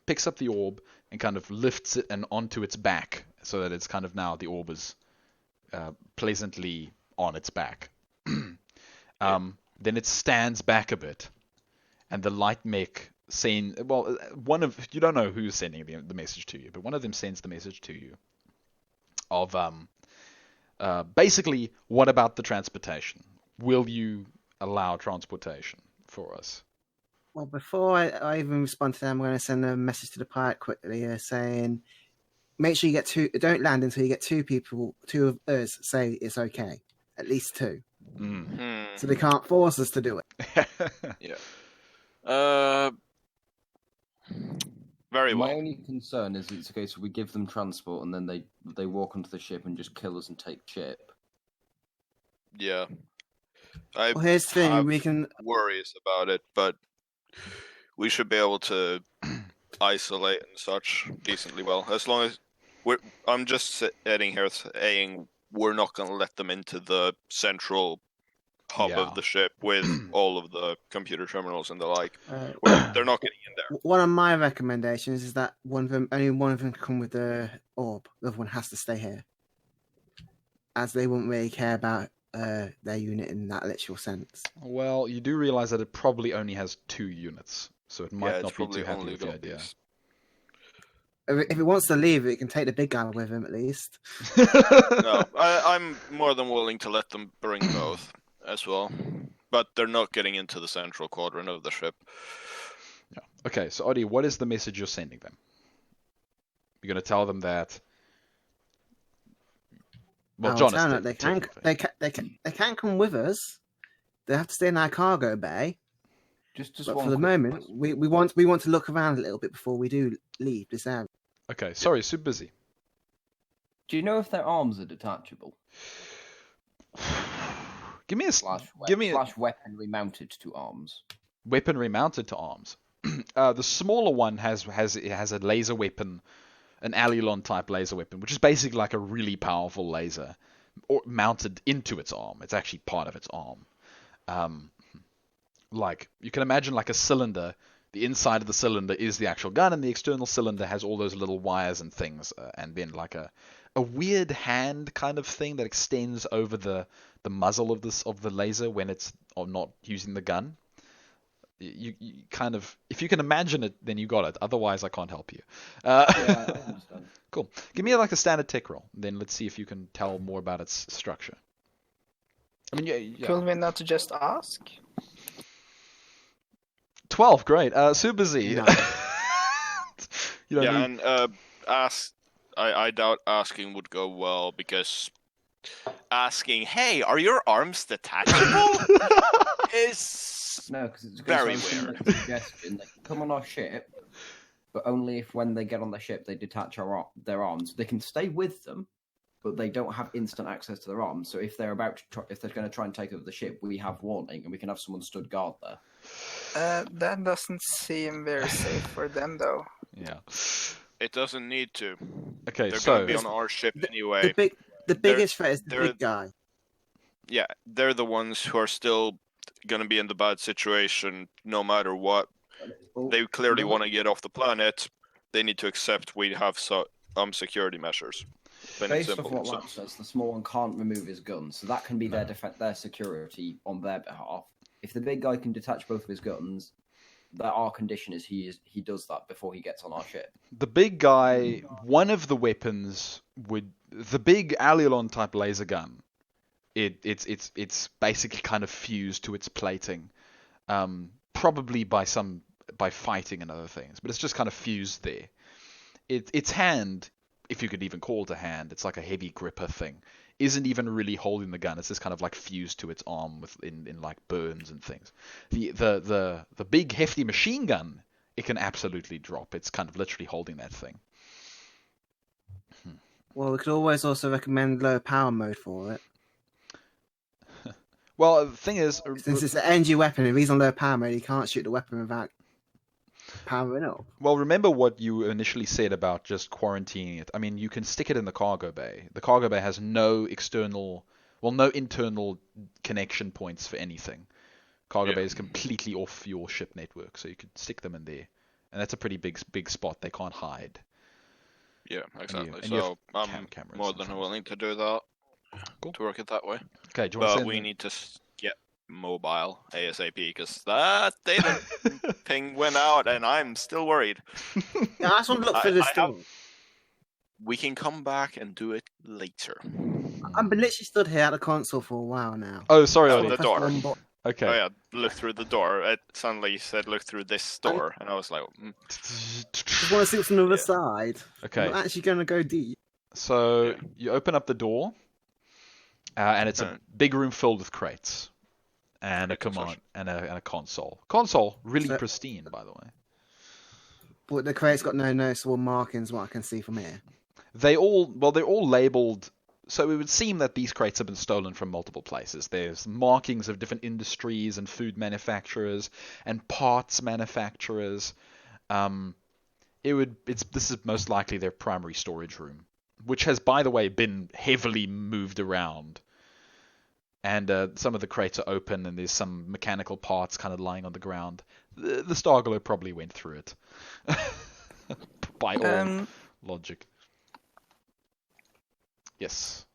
S1: Picks up the orb and kind of lifts it and onto its back, so that it's kind of now the orb is pleasantly on its back. Then it stands back a bit, and the light mech saying, well, you don't know who's sending the message to you, but one of them sends the message to you of basically, what about the transportation? Will you allow transportation for us?
S6: Well, before I even respond to that, I'm going to send a message to the pilot quickly saying, make sure you get don't land until you get two of us say it's okay. At least two. So they can't force us to do it.
S2: Yeah. Very well.
S3: My only concern is it's a case of we give them transport and then they walk onto the ship and just kill us and take ship.
S2: Yeah.
S6: Well, here's the thing, we can
S2: worries about it, but we should be able to isolate and such decently well. As long as I'm just sitting here saying we're not going to let them into the central hub of the ship with all of the computer terminals and the like. They're not getting in there.
S6: One of my recommendations is that only one of them can come with the orb. The other one has to stay here, as they wouldn't really care about their unit in that literal sense.
S1: Well, you do realize that it probably only has 2 units, so it might not be too happy with the idea.
S6: If it wants to leave, it can take the big guy with him at least.
S2: No, I'm more than willing to let them bring both as well, but they're not getting into the central quadrant of the ship.
S1: Yeah. Okay, so Odi, what is the message you're sending them? You're going to tell them that. Well, John,
S6: they can come with us. They have to stay in our cargo bay.
S3: Just
S6: but for the moment, we want to look around a little bit before we do leave this area.
S1: Okay, sorry, super busy.
S3: Do you know if their arms are detachable?
S1: Give me a
S3: slash weaponry mounted to arms.
S1: Weaponry mounted to arms. The smaller one has a laser weapon, an Allialon type laser weapon, which is basically like a really powerful laser, or mounted into its arm. It's actually part of its arm. Like you can imagine, like a cylinder. The inside of the cylinder is the actual gun, and the external cylinder has all those little wires and things, and then like a weird hand kind of thing that extends over the muzzle of the laser when it's not using the gun. You kind of, if you can imagine it, then you got it. Otherwise, I can't help you.
S3: Yeah, I understand.
S1: Cool. Give me like a standard tech roll, then let's see if you can tell more about its structure. I mean, yeah.
S4: Could we not just ask?
S1: 12, great. Super busy.
S6: No.
S2: And I doubt asking would go well, because asking, "Hey, are your arms detachable?" is
S3: no, because it's
S2: very weird.
S3: Suggestion, like, come on our ship, but only if when they get on the ship they detach their arms. They can stay with them, but they don't have instant access to their arms. So if they're if they're going to try and take over the ship, we have warning, and we can have someone stood guard there.
S4: That doesn't seem very safe for them, though.
S1: Yeah.
S2: It doesn't need to.
S1: Okay,
S2: They're
S1: so
S2: going to be on our ship anyway.
S6: The biggest threat is the big guy.
S2: Yeah, they're the ones who are still going to be in the bad situation no matter what. They clearly want to get off the planet. They need to accept we have security measures.
S3: Based off what Lap says, the small one can't remove his guns, so that can be their security on their behalf. If the big guy can detach both of his guns, our condition is he does that before he gets on our ship.
S1: the big guy, one of the weapons the big Alliolon type laser gun. It's basically kind of fused to its plating, probably by fighting and other things, but it's just kind of fused there. Its hand, if you could even call it a hand, it's like a heavy gripper thing, isn't even really holding the gun. It's just kind of like fused to its arm in like burns and things. The big hefty machine gun, it can absolutely drop. It's kind of literally holding that thing.
S6: Well, we could always also recommend low power mode for it.
S1: Well, the thing is,
S6: Since it's an energy weapon, if he's on low power mode, he can't shoot the weapon without powering up.
S1: well, remember what you initially said about just quarantining it. I mean, you can stick it in the cargo bay. The cargo bay has no internal connection points for anything. Cargo bay is completely off your ship network, so you could stick them in there, and that's a pretty big spot. They can't hide.
S2: Yeah, exactly.
S1: And you
S2: So I'm
S1: cameras
S2: more
S1: and
S2: than
S1: things.
S2: willing to do that.
S1: Cool.
S2: To work it that way.
S1: Okay, do you want to
S2: But we need to get mobile ASAP because that data ping went out and I'm still worried.
S6: Yeah, I just want to look for this door.
S2: We can come back and do it later.
S6: I've been literally stood here at the console for a while now.
S1: Oh, sorry,
S2: Oh,
S1: Ollie.
S2: the
S6: Press
S2: door.
S6: one button.
S1: Okay.
S2: Oh yeah, look through the door. It suddenly said look through this door, and I was like,
S6: Just want to see what's on the other side.
S1: Okay.
S6: I'm not actually going to go deep.
S1: So you open up the door, and it's a big room filled with crates, and a command and a console. Console really pristine, by the way.
S6: But the crate's got no noticeable markings, what I can see from here.
S1: They're all labeled. So it would seem that these crates have been stolen from multiple places. There's markings of different industries and food manufacturers and parts manufacturers. This is most likely their primary storage room, which has, by the way, been heavily moved around. And some of the crates are open, and there's some mechanical parts kind of lying on the ground. The Starglow probably went through it, by all logic. Yes.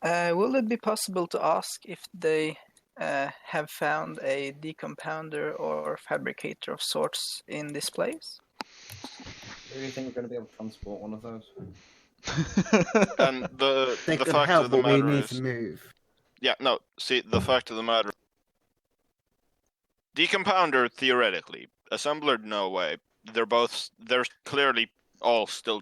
S4: Will it be possible to ask if they have found a decompounder or fabricator of sorts in this place?
S3: Do you think we're going to be able to transport one of those?
S2: and the
S6: They could
S2: fact
S6: help,
S2: of the
S6: but we
S2: matter
S6: need
S2: is,
S6: to move.
S2: yeah, no. See, the fact of the matter, decompounder theoretically, assembler no way. They're clearly all still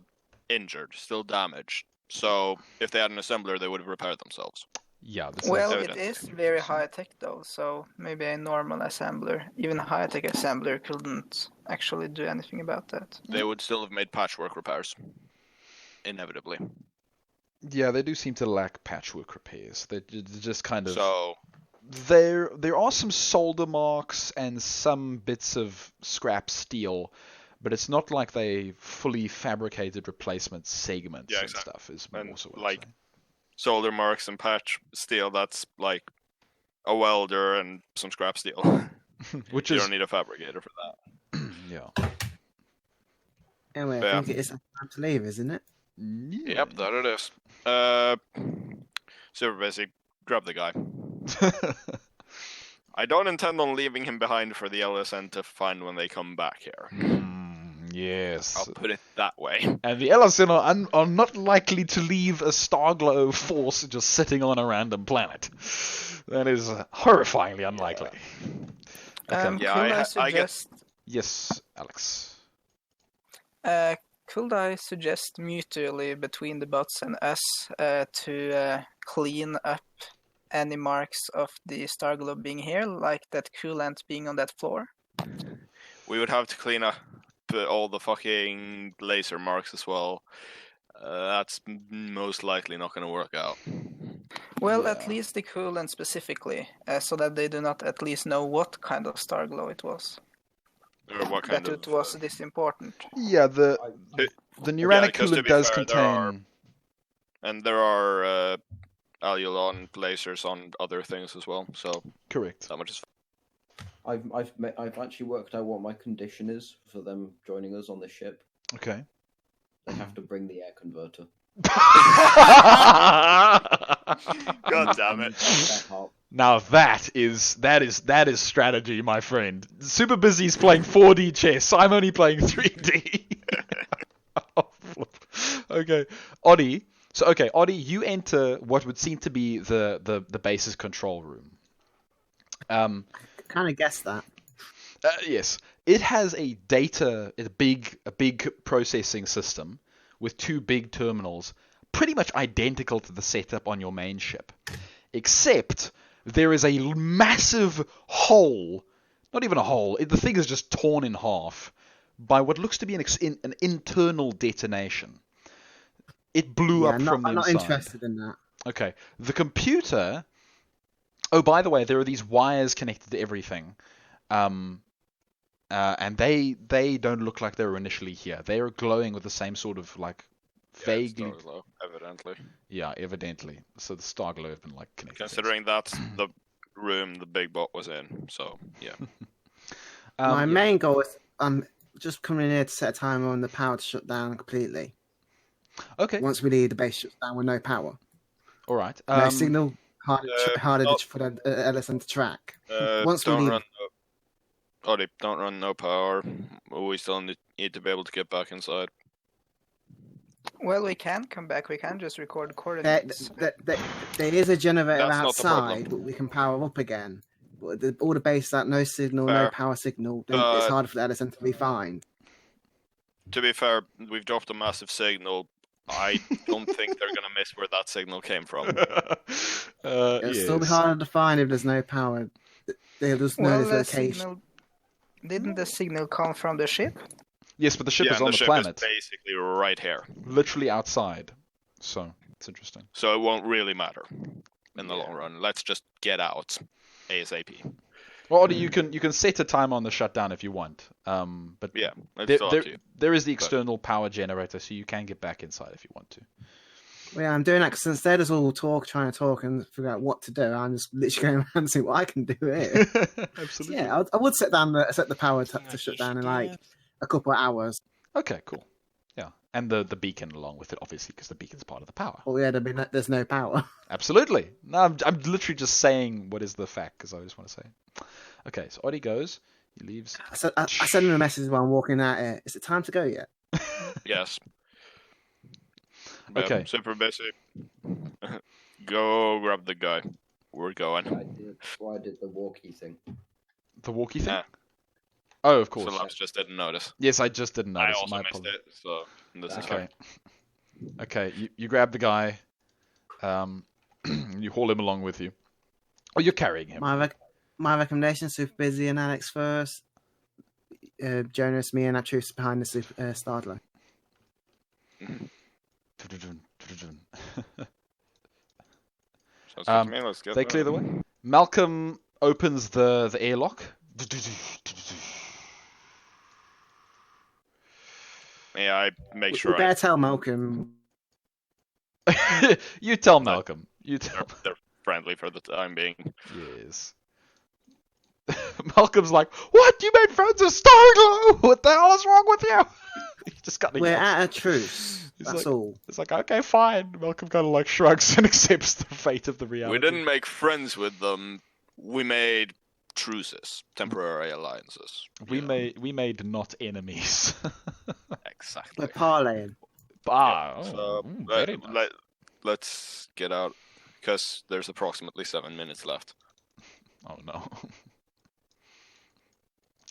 S2: injured, still damaged. So if they had an assembler, they would have repaired themselves.
S1: Yeah.
S4: It is very high tech though, so maybe a normal assembler, even a high tech assembler, couldn't actually do anything about that.
S2: They would still have made patchwork repairs, inevitably.
S1: Yeah, they do seem to lack patchwork repairs. They're just kind of.
S2: So
S1: there are some solder marks and some bits of scrap steel, but it's not like they fully fabricated replacement segments and stuff. Is
S2: and
S1: also
S2: like solder marks and patch steel. That's like a welder and some scrap steel.
S1: Which
S2: you
S1: is
S2: don't need a fabricator for that.
S1: yeah.
S6: Anyway, I think it is time to leave, isn't it?
S2: Yep, that it is. Super basic. Grab the guy. I don't intend on leaving him behind for the LSN to find when they come back here.
S1: Yes.
S2: I'll put it that way.
S1: And the LSN are not likely to leave a Starglow force just sitting on a random planet. That is horrifyingly unlikely. Okay.
S2: Yeah,
S4: I suggest...
S1: Yes, Alex.
S4: Could I suggest mutually between the bots and us to clean up any marks of the Starglow being here, like that coolant being on that floor?
S2: We would have to clean up all the fucking laser marks as well. That's most likely not going to work out.
S4: Well, at least the coolant specifically, so that they do not at least know what kind of Starglow it was.
S2: Or what kind
S4: That it was this important.
S1: Yeah, the neuranic
S2: 'cause to
S1: coolant
S2: be
S1: does
S2: fair,
S1: contain.
S2: there are Alulon lasers on other things as well, so
S1: Correct.
S2: that much is.
S3: I've actually worked out what my condition is for them joining us on the ship.
S1: Okay.
S3: They have to bring the air converter.
S2: God damn it!
S1: Now that is strategy, my friend. Super Busy's playing 4D chess. I'm only playing 3D. Oh, flip. Okay, Oddie. So okay, Oddie, you enter what would seem to be the base's control room.
S6: Kind of guessed that.
S1: Yes, it has a big processing system with 2 big terminals, pretty much identical to the setup on your main ship, except there is a massive hole. Not even a hole. The thing is just torn in half by what looks to be an internal detonation. It blew up from the inside. I'm not
S6: interested in that.
S1: Okay. The computer. Oh, by the way, there are these wires connected to everything. And they don't look like they were initially here. They are glowing with the same sort of like vaguely.
S2: Starglow, evidently.
S1: Yeah, evidently. So the Starglow have been like connected.
S2: Considering that's the room the big bot was in, so yeah.
S6: My main goal is just coming in here to set a timer on the power to shut down completely.
S1: Okay.
S6: Once we leave, the base shuts down with no power.
S1: All right.
S6: No signal. Harder for the LSM to track. Once we leave.
S2: Don't run no power. We still need to be able to get back inside.
S4: Well, we can come back. We can just record coordinates.
S6: There is a generator
S2: That's not the problem.
S6: outside, but we can power up again. But all the base that no signal,
S2: Fair.
S6: no power signal, then it's harder for the LSM to be fine.
S2: To be fair, we've dropped a massive signal. I don't think they're gonna miss where that signal came from.
S6: It'll still be harder to find if there's no power. They'll just know the location.
S4: Didn't the signal come from the ship?
S1: Yes, but the ship is on the
S2: ship
S1: planet.
S2: Is basically right here.
S1: Literally outside. So, it's interesting.
S2: So it won't really matter in the long run. Let's just get out ASAP.
S1: Well, Oddie, you can set a time on the shutdown if you want. But
S2: yeah, it's up to you.
S1: There is the external power generator, so you can get back inside if you want to.
S6: Well, yeah, I'm doing that because instead of all trying to talk and figure out what to do, I'm just literally going around and seeing what I can do here.
S1: Absolutely.
S6: Yeah, I would set the power to shut down in like a couple of hours.
S1: Okay, cool. Yeah, and the beacon along with it, obviously, because the beacon's part of the power.
S6: Oh yeah, there's no power.
S1: Absolutely. No, I'm literally just saying what is the fact because I just want to say it. Okay, so Oddie goes. He leaves.
S6: I sent him a message while I'm walking out here. Is it time to go yet?
S2: Yes.
S1: Okay.
S2: Super busy. Go grab the guy. We're going.
S3: I did the walkie thing.
S1: The walkie thing? Oh, of course.
S2: So Labs just didn't notice.
S1: Yes, I just didn't notice.
S2: I also missed it, so this is
S1: okay. Okay, you grab the guy. You haul him along with you. Oh, you're carrying him.
S6: My recommendation: Super Busy and Alex first. Jonas, me, and our troops behind the Starglow.
S1: They clear the way. Malcolm opens the airlock.
S2: May I make sure?
S6: You better tell Malcolm.
S1: You tell Malcolm.
S2: They're friendly for the time being.
S1: Yes. Malcolm's like, "What? You made friends with Starglow? What the hell is wrong with you?" Just got.
S6: We're at a truce. That's
S1: like,
S6: all.
S1: It's like, okay, fine. Malcolm kind of like shrugs and accepts the fate of the reality.
S2: We didn't make friends with them. We made truces, temporary alliances.
S1: We made not enemies.
S2: Exactly.
S6: We're parlaying.
S2: Let's get out because there's approximately 7 minutes left.
S1: Oh no.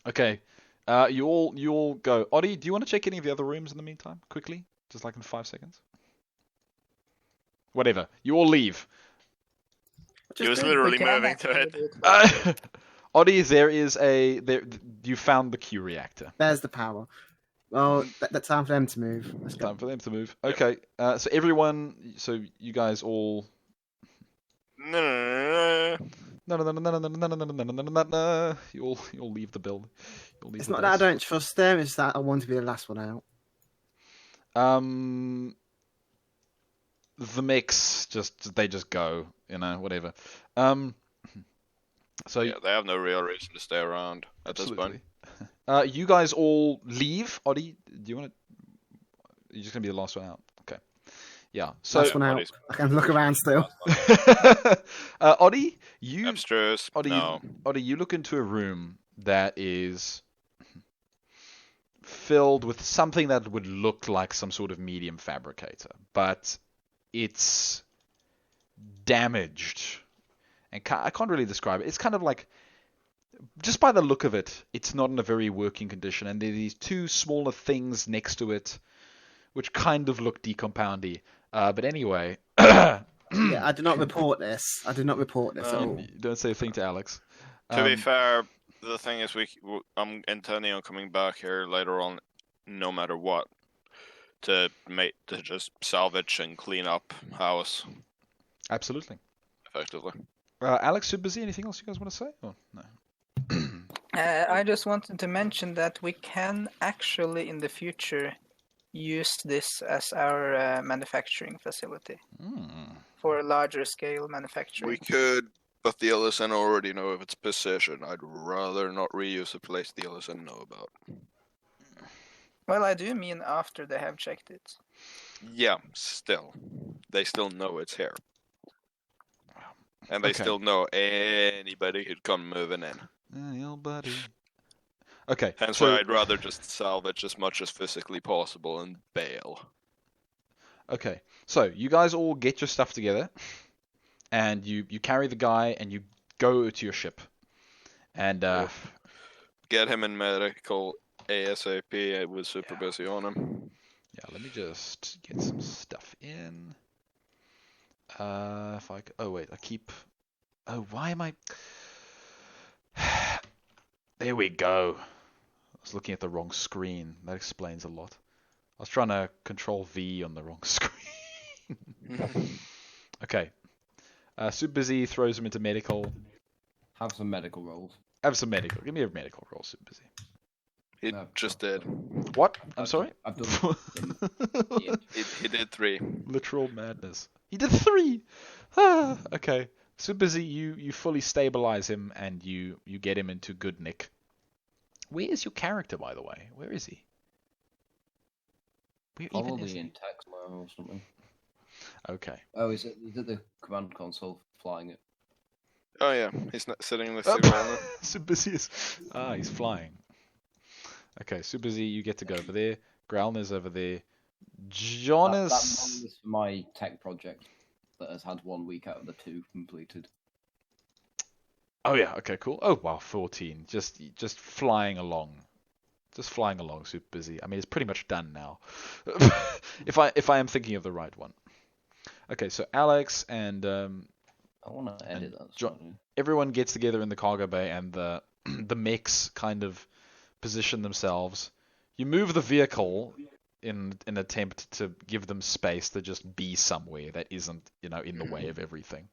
S1: Okay. You all go. Oddie, do you want to check any of the other rooms in the meantime, quickly? Just like in 5 seconds? Whatever. You all leave.
S2: He was literally moving to it.
S1: Oddie, you found the Q reactor.
S6: There's the power. Well, that's time for them to move. Let's
S1: It's
S6: go.
S1: time for them to move. Okay, so everyone, so you guys all.
S2: No.
S1: No. You'll leave the build. You'll leave
S6: It's
S1: the
S6: not that I
S1: base.
S6: don't trust them, it's that I want to be the last one out.
S1: The mix they just go, whatever. So
S2: Yeah, they have no real reason to stay around at
S1: absolutely.
S2: this point.
S1: You guys all leave. Oddy, do you want to? You're just gonna be the last one out. Okay. Yeah. So
S6: Last one out.
S2: Oddy's-
S6: I can look around still.
S1: Oddy, you
S2: Abstruse. No.
S1: Oddy, you look into a room that is filled with something that would look like some sort of medium fabricator, but it's damaged. And I can't really describe it. It's kind of like, just by the look of it, it's not in a very working condition. And there are these two smaller things next to it, which kind of look decompoundy. But anyway.
S6: Yeah, I do not report this. at all.
S1: Don't say a thing to Alex.
S2: To be fair, the thing is, I'm intending on coming back here later on, no matter what, to just salvage and clean up house
S1: Absolutely.
S2: effectively.
S1: Alex, super busy. Anything else you guys want to say? Oh, no.
S4: I just wanted to mention that we can actually, in the future, use this as our manufacturing facility for larger scale manufacturing.
S2: We could, but the LSN already know of its position. I'd rather not reuse a place the LSN know about.
S4: Well, I do mean after they have checked it.
S2: Yeah, still. They still know it's here. And they
S1: Okay.
S2: still know anybody who'd come moving in.
S1: Anybody. Okay.
S2: Hence
S1: so,
S2: why I'd rather just salvage as much as physically possible and bail.
S1: Okay. So you guys all get your stuff together, and you carry the guy and you go to your ship. And
S2: Get him in medical ASAP. I was super busy on him.
S1: yeah, let me just get some stuff in. If I oh wait, I keep. Oh, why am I? There we go. I was looking at the wrong screen. That explains a lot. I was trying to control V on the wrong screen. Okay. Super busy throws him into medical.
S3: Have some medical rolls.
S1: Have some medical. Give me a medical roll, super busy.
S2: He
S3: No,
S2: just
S3: I've
S2: did.
S3: done-
S1: What? I'm sorry?
S3: I've done yeah.
S2: He did 3.
S1: Literal madness. He did 3! Ah, okay. Super busy, you fully stabilize him and you get him into good nick. Where is your character, by the way? Where is he? Where even is
S3: Probably
S1: he?
S3: in Texmo or something.
S1: Okay.
S3: Oh, is it the command console flying it?
S2: Oh yeah, he's not sitting next
S1: Oh.
S2: to Growler.
S1: Super busy is... Ah, he's flying. Okay, super busy, you get to go over there. Growler's over there. Jonas...
S3: That one is for my tech project that has had 1 week out of the 2 completed.
S1: Oh yeah, okay, cool. Oh wow, 14. Just flying along. Just flying along, super busy. I mean, it's pretty much done now. if I am thinking of the right one. Okay, so Alex and
S3: I want to edit that.
S1: John- everyone gets together in the cargo bay, and the mechs kind of position themselves. You move the vehicle in an attempt to give them space to just be somewhere that isn't, in the way of everything.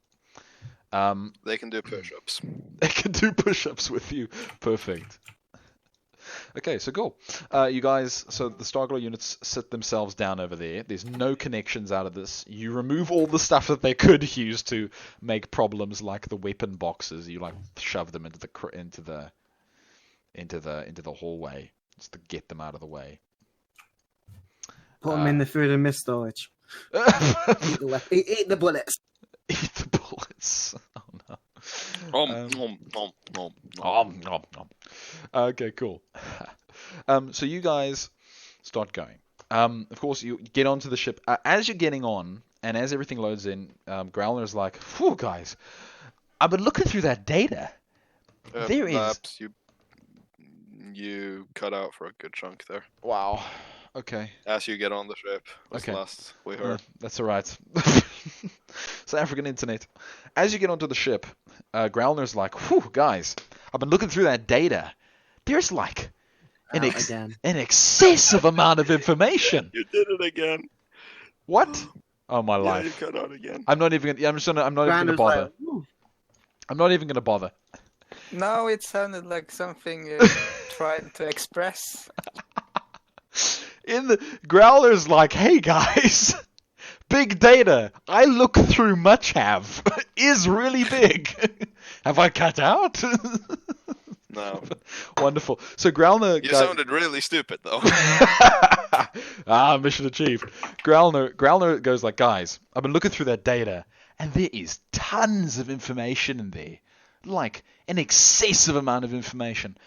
S2: They can do push-ups.
S1: They can do push-ups with you. Perfect. Okay, so cool. You guys, so the Starglow units sit themselves down over there. There's no connections out of this. You remove all the stuff that they could use to make problems, like the weapon boxes. You shove them into the hallway just to get them out of the way.
S6: Put them in the food and mist storage. Eat the bullets.
S1: Eat the bullets. Oh no. Okay, cool. So you guys start going. Of course, you get onto the ship. As you're getting on, and as everything loads in, Growler's like, "Whew, guys, I've been looking through that data. There is
S2: Perhaps you cut out for a good chunk there.
S1: wow. Okay,
S2: As you get on the ship, was
S1: Okay.
S2: last we heard.
S1: that's all right. South African internet. As you get onto the ship, Growler's like, "Whew, guys, I've been looking through that data. There's
S6: again.
S1: An excessive amount of information.
S2: You did it again.
S1: What? Oh my
S2: Yeah, you
S1: life.
S2: cut out again.
S1: I'm not even. I'm not even
S6: Brand
S1: gonna
S6: was
S1: bother.
S6: like, "Ooh."
S1: I'm not even gonna bother.
S4: No, it sounded like something trying to express.
S1: In the Growler's like, hey guys, big data. I look through much have is really big. Have I cut out?
S2: No.
S1: Wonderful. So Growler.
S2: You sounded really stupid, though.
S1: Mission achieved. Growler goes like, guys, I've been looking through that data, and there is tons of information in there, like an excessive amount of information.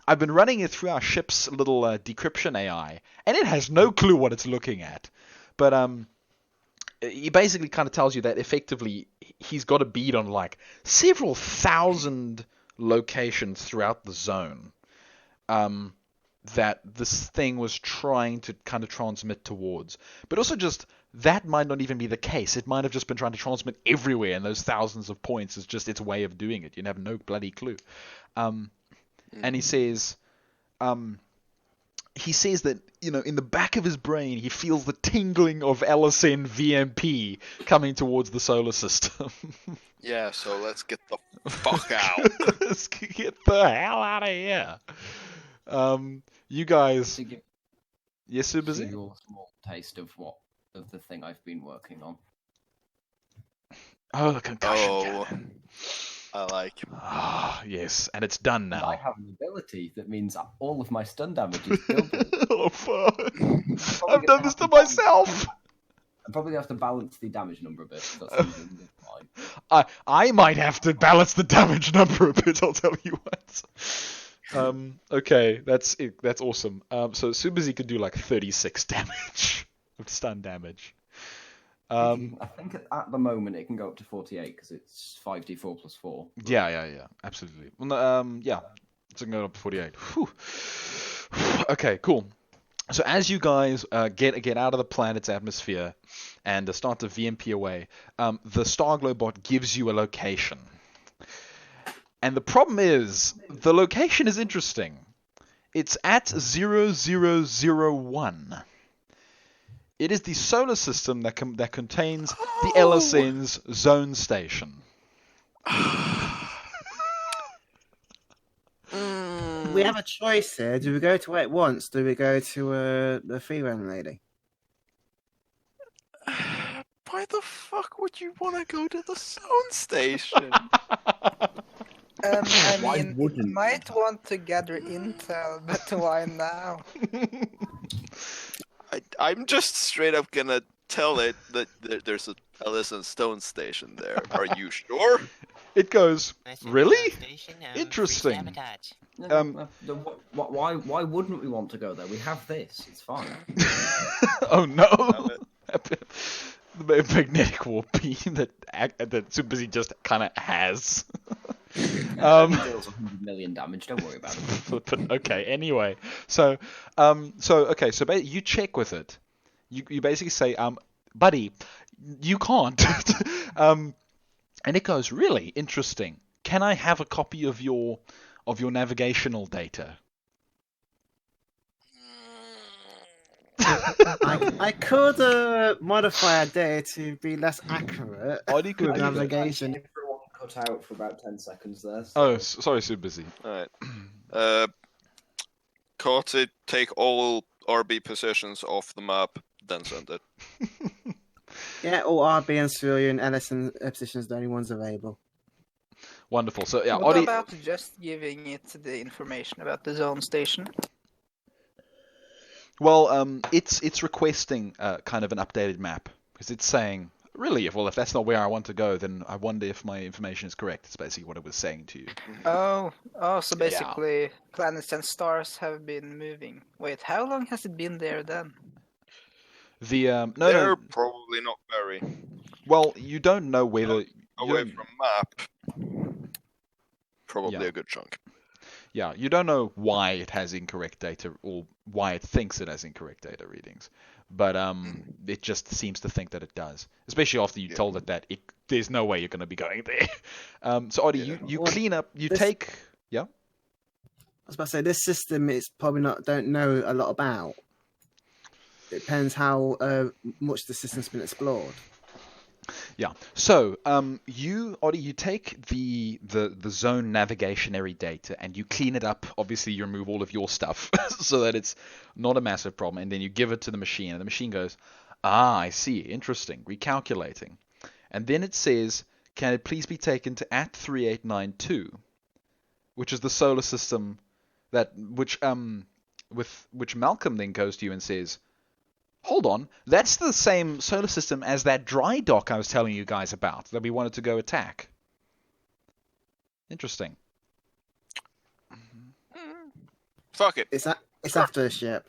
S1: I've been running it through our ship's little decryption AI, and it has no clue what it's looking at. But he basically kind of tells you that effectively he's got a bead on like several thousand locations throughout the zone that this thing was trying to kind of transmit towards. But also just that might not even be the case. It might have just been trying to transmit everywhere, and those thousands of points is just its way of doing it. You have no bloody clue. And he says that, you know, in the back of his brain, he feels the tingling of LSN VMP coming towards the solar system.
S2: Yeah, so let's get the fuck out.
S1: Let's get the hell out of here. You guys.
S3: To give
S1: Yes, so busy?
S3: you all a small taste of the thing I've been working on.
S1: Oh, the concussion
S2: Oh,
S1: cannon.
S2: I like.
S1: Ah, yes, and it's done
S3: And I
S1: now.
S3: have an ability that means all of my stun damage is doubled.
S1: Oh, fuck.
S3: probably
S1: I've done
S3: gonna
S1: this to
S3: have to balance-
S1: myself.
S3: I'm probably gonna have to balance the damage number a bit. So that's something fine.
S1: I might have to balance the damage number a bit, I'll tell you what. Okay, that's it. That's awesome. So Subazi could do like 36 damage of stun damage.
S3: I think at the moment it can go up to 48 because it's 5d4 plus 4.
S1: Yeah, absolutely. Well, yeah, it's going up to 48. Whew. Okay, cool. So as you guys get out of the planet's atmosphere and start to VMP away, the Starglow bot gives you a location. And the problem is, the location is interesting. It's at 0001. It is the solar system that contains the LSN's zone station.
S6: We have a choice here. Do we go to it once? Do we go to the free run lady?
S2: Why the fuck would you want to go to the sound station?
S4: I
S3: Why
S4: mean,
S3: wouldn't
S4: you might want to gather intel, but why now?
S2: I'm just straight up gonna tell it that there's a Ellison Stone station there. Are you sure?
S1: It goes,
S5: Nice and
S1: really?
S5: station,
S1: Interesting.
S5: free sabotage.
S3: Why wouldn't we want to go there? We have this. It's fine.
S1: Oh no! The magnetic warp beam that Super Busy just kind of has.
S3: It deals 100 million damage. Don't worry about it.
S1: But okay, anyway. So you check with it. You basically say, buddy, you can't. And it goes, really interesting. Can I have a copy of your navigational data?
S6: I could modify our data to be less accurate
S1: Oddie could
S6: with
S1: do that.
S6: navigation.
S3: Everyone cut out for about 10 seconds there.
S1: Oh, sorry, Super Busy.
S2: Alright. Corty, take all RB positions off the map, then send it.
S6: Yeah, all RB and civilian Ellison positions are the only ones available.
S1: Wonderful. So yeah,
S4: What
S1: Oddie.
S4: about just giving it the information about the zone station?
S1: Well, it's requesting kind of an updated map because it's saying, really, if that's not where I want to go, then I wonder if my information is correct. It's basically what it was saying to you.
S4: Oh, so basically, planets and stars have been moving. Wait, how long has it been there then?
S2: They're
S1: no.
S2: probably not very
S1: Well, you don't know whether
S2: away from map. Probably a good chunk.
S1: Yeah, you don't know why it has incorrect data or why it thinks it has incorrect data readings, but it just seems to think that it does. Especially after you told it that there's no way you're going to be going there. So Oddie, you clean up, you take. Yeah.
S6: was about to say, this system is probably don't know a lot about. It depends how much the system's been explored.
S1: Yeah. So, you take the zone navigationary data and you clean it up. Obviously, you remove all of your stuff so that it's not a massive problem. And then you give it to the machine, and the machine goes, I see. Interesting. Recalculating. And then it says, can it please be taken to @3892, which is the solar system which Malcolm then goes to you and says, hold on, that's the same solar system as that dry dock I was telling you guys about that we wanted to go attack. Interesting.
S2: Fuck it.
S6: It's after a ship.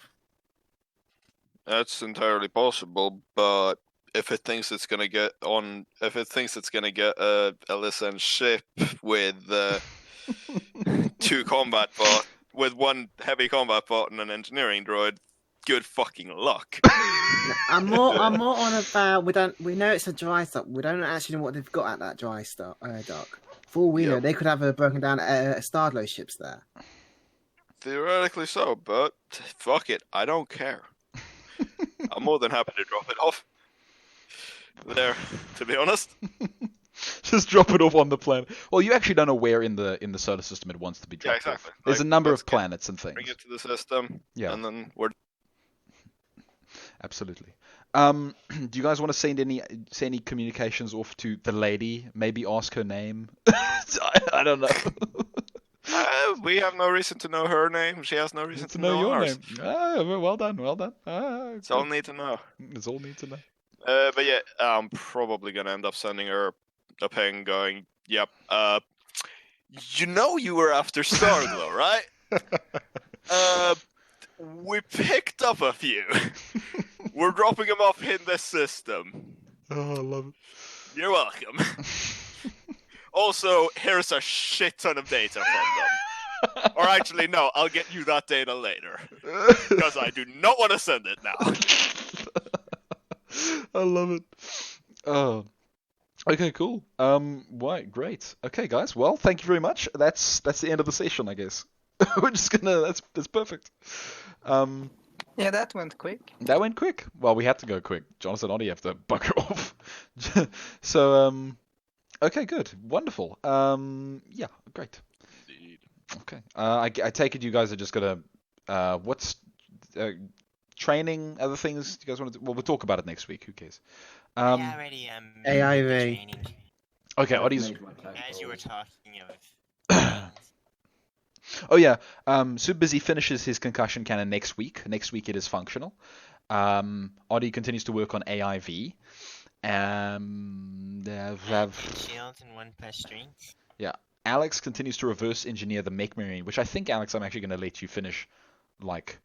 S2: That's entirely possible, but if it thinks it's gonna get a LSN ship with with one heavy combat bot and an engineering droid, good fucking luck.
S6: I'm more on about we know it's a dry dock. We don't actually know what they've got at that dry dock. For all we know, they could have broken down Starglow ships there.
S2: Theoretically so, but fuck it, I don't care. I'm more than happy to drop it off there, to be honest.
S1: Just drop it off on the planet. Well, you actually don't know where in the solar system it wants to be dropped
S2: exactly.
S1: off. There's a number of planets and things.
S2: Bring it to the system, and then we're...
S1: Absolutely. Do you guys want to send any communications off to the lady? Maybe ask her name? I don't know.
S2: We have no reason to know her name. She has no reason to know
S1: your
S2: ours.
S1: name. Well done.
S2: It's all need to know.
S1: It's all need to know.
S2: But yeah, I'm probably gonna end up sending her a ping going, yep, you were after Starglow, right? We picked up a few. We're dropping them off in the system.
S1: Oh, I love it.
S2: You're welcome. Also, here's a shit ton of data from them. Or actually, no, I'll get you that data later. Because I do not want to send it now.
S1: I love it. Oh. Okay, cool. Right, great. Okay, guys. Well, thank you very much. That's the end of the session, I guess. We're just gonna. That's perfect.
S4: Yeah, that went quick.
S1: That went quick. Well, we had to go quick. Jonathan and I have to bugger off. So, okay, good, wonderful. Yeah, great.
S2: Indeed.
S1: Okay. I take it you guys are just gonna. What's training? Other things you guys want to? Well, we'll talk about it next week. Who cares?
S7: I already
S6: AIV.
S7: training.
S1: Okay,
S3: I've
S1: Audie's.
S3: made my tag
S7: As you were
S3: calls.
S7: talking of.
S1: Oh yeah, Super Busy finishes his concussion cannon next week. Next week it is functional. Audie continues to work on AIV.
S7: Shields and 1+ strength.
S1: Alex continues to reverse engineer the mech marine, which I think, Alex, I'm actually going to let you finish, like,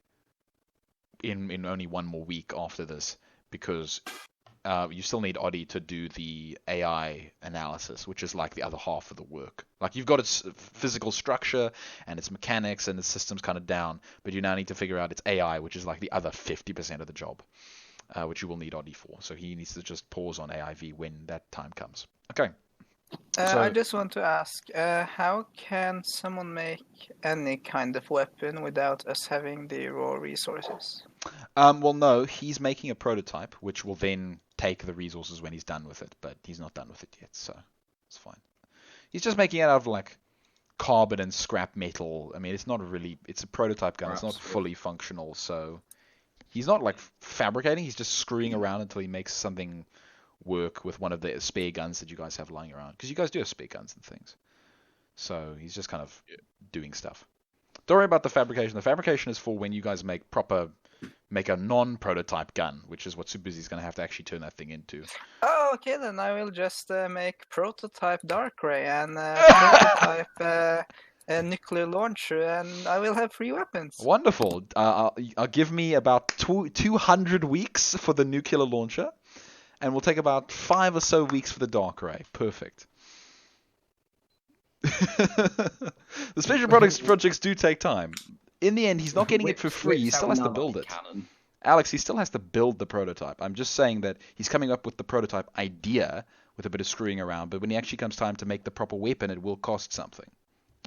S1: in only one more week after this, because you still need Audie to do the AI analysis, which is like the other half of the work. Like, you've got its physical structure and its mechanics and its systems kind of down, but you now need to figure out its AI, which is like the other 50% of the job, which you will need Audie for. So he needs to just pause on AIV when that time comes. Okay. So-
S4: I just want to ask, how can someone make any kind of weapon without us having the raw resources?
S1: Well, no, he's making a prototype, which will then take the resources when he's done with it, but he's not done with it yet, so it's fine. He's just making it out of, like, carbon and scrap metal. I mean, it's not really... It's a prototype gun. It's not fully functional, so... He's not, like, fabricating. He's just screwing around until he makes something work with one of the spare guns that you guys have lying around. Because you guys do have spare guns and things. So he's just kind of doing stuff. Don't worry about the fabrication. The fabrication is for when you guys make a non-prototype gun, which is what Super Busy's going to have to actually turn that thing into.
S4: Oh, okay, then I will just make prototype Darkray and prototype nuclear launcher, and I will have 3 weapons.
S1: Wonderful. I'll give me about 200 weeks for the nuclear launcher, and we'll take about 5 or so weeks for the Darkray. Perfect. The special projects do take time. In the end, he's not getting it for free. He still has to build it.
S3: Cannon.
S1: Alex, he still has to build the prototype. I'm just saying that he's coming up with the prototype idea with a bit of screwing around, but when it actually comes time to make the proper weapon, it will cost something.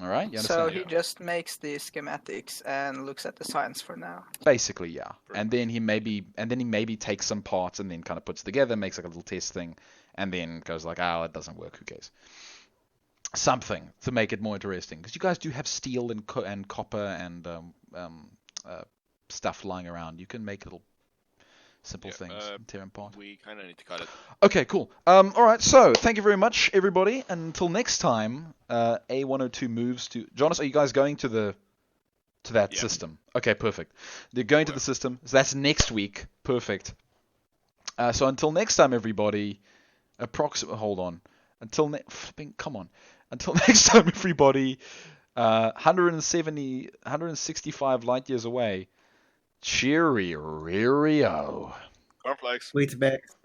S1: All right, you
S4: So
S1: understand?
S4: he just makes the schematics and looks at the science for now.
S1: Basically, yeah. And then he maybe takes some parts and then kind of puts together, makes like a little test thing, and then goes like, "Oh, it doesn't work. Who cares?" Something to make it more interesting, because you guys do have steel and copper and stuff lying around. You can make little simple things and tear them apart.
S2: We kind of need to cut it.
S1: Okay, cool. All right, so thank you very much, everybody. And until next time, A102 moves to... Jonas, are you guys going to that system? Okay, perfect. They're going to the system. So that's next week. Perfect. So until next time, everybody... Hold on. Come on. Until next time, everybody... 165 light years away. Cheerio.
S2: Cornflakes.
S6: Sweet bags.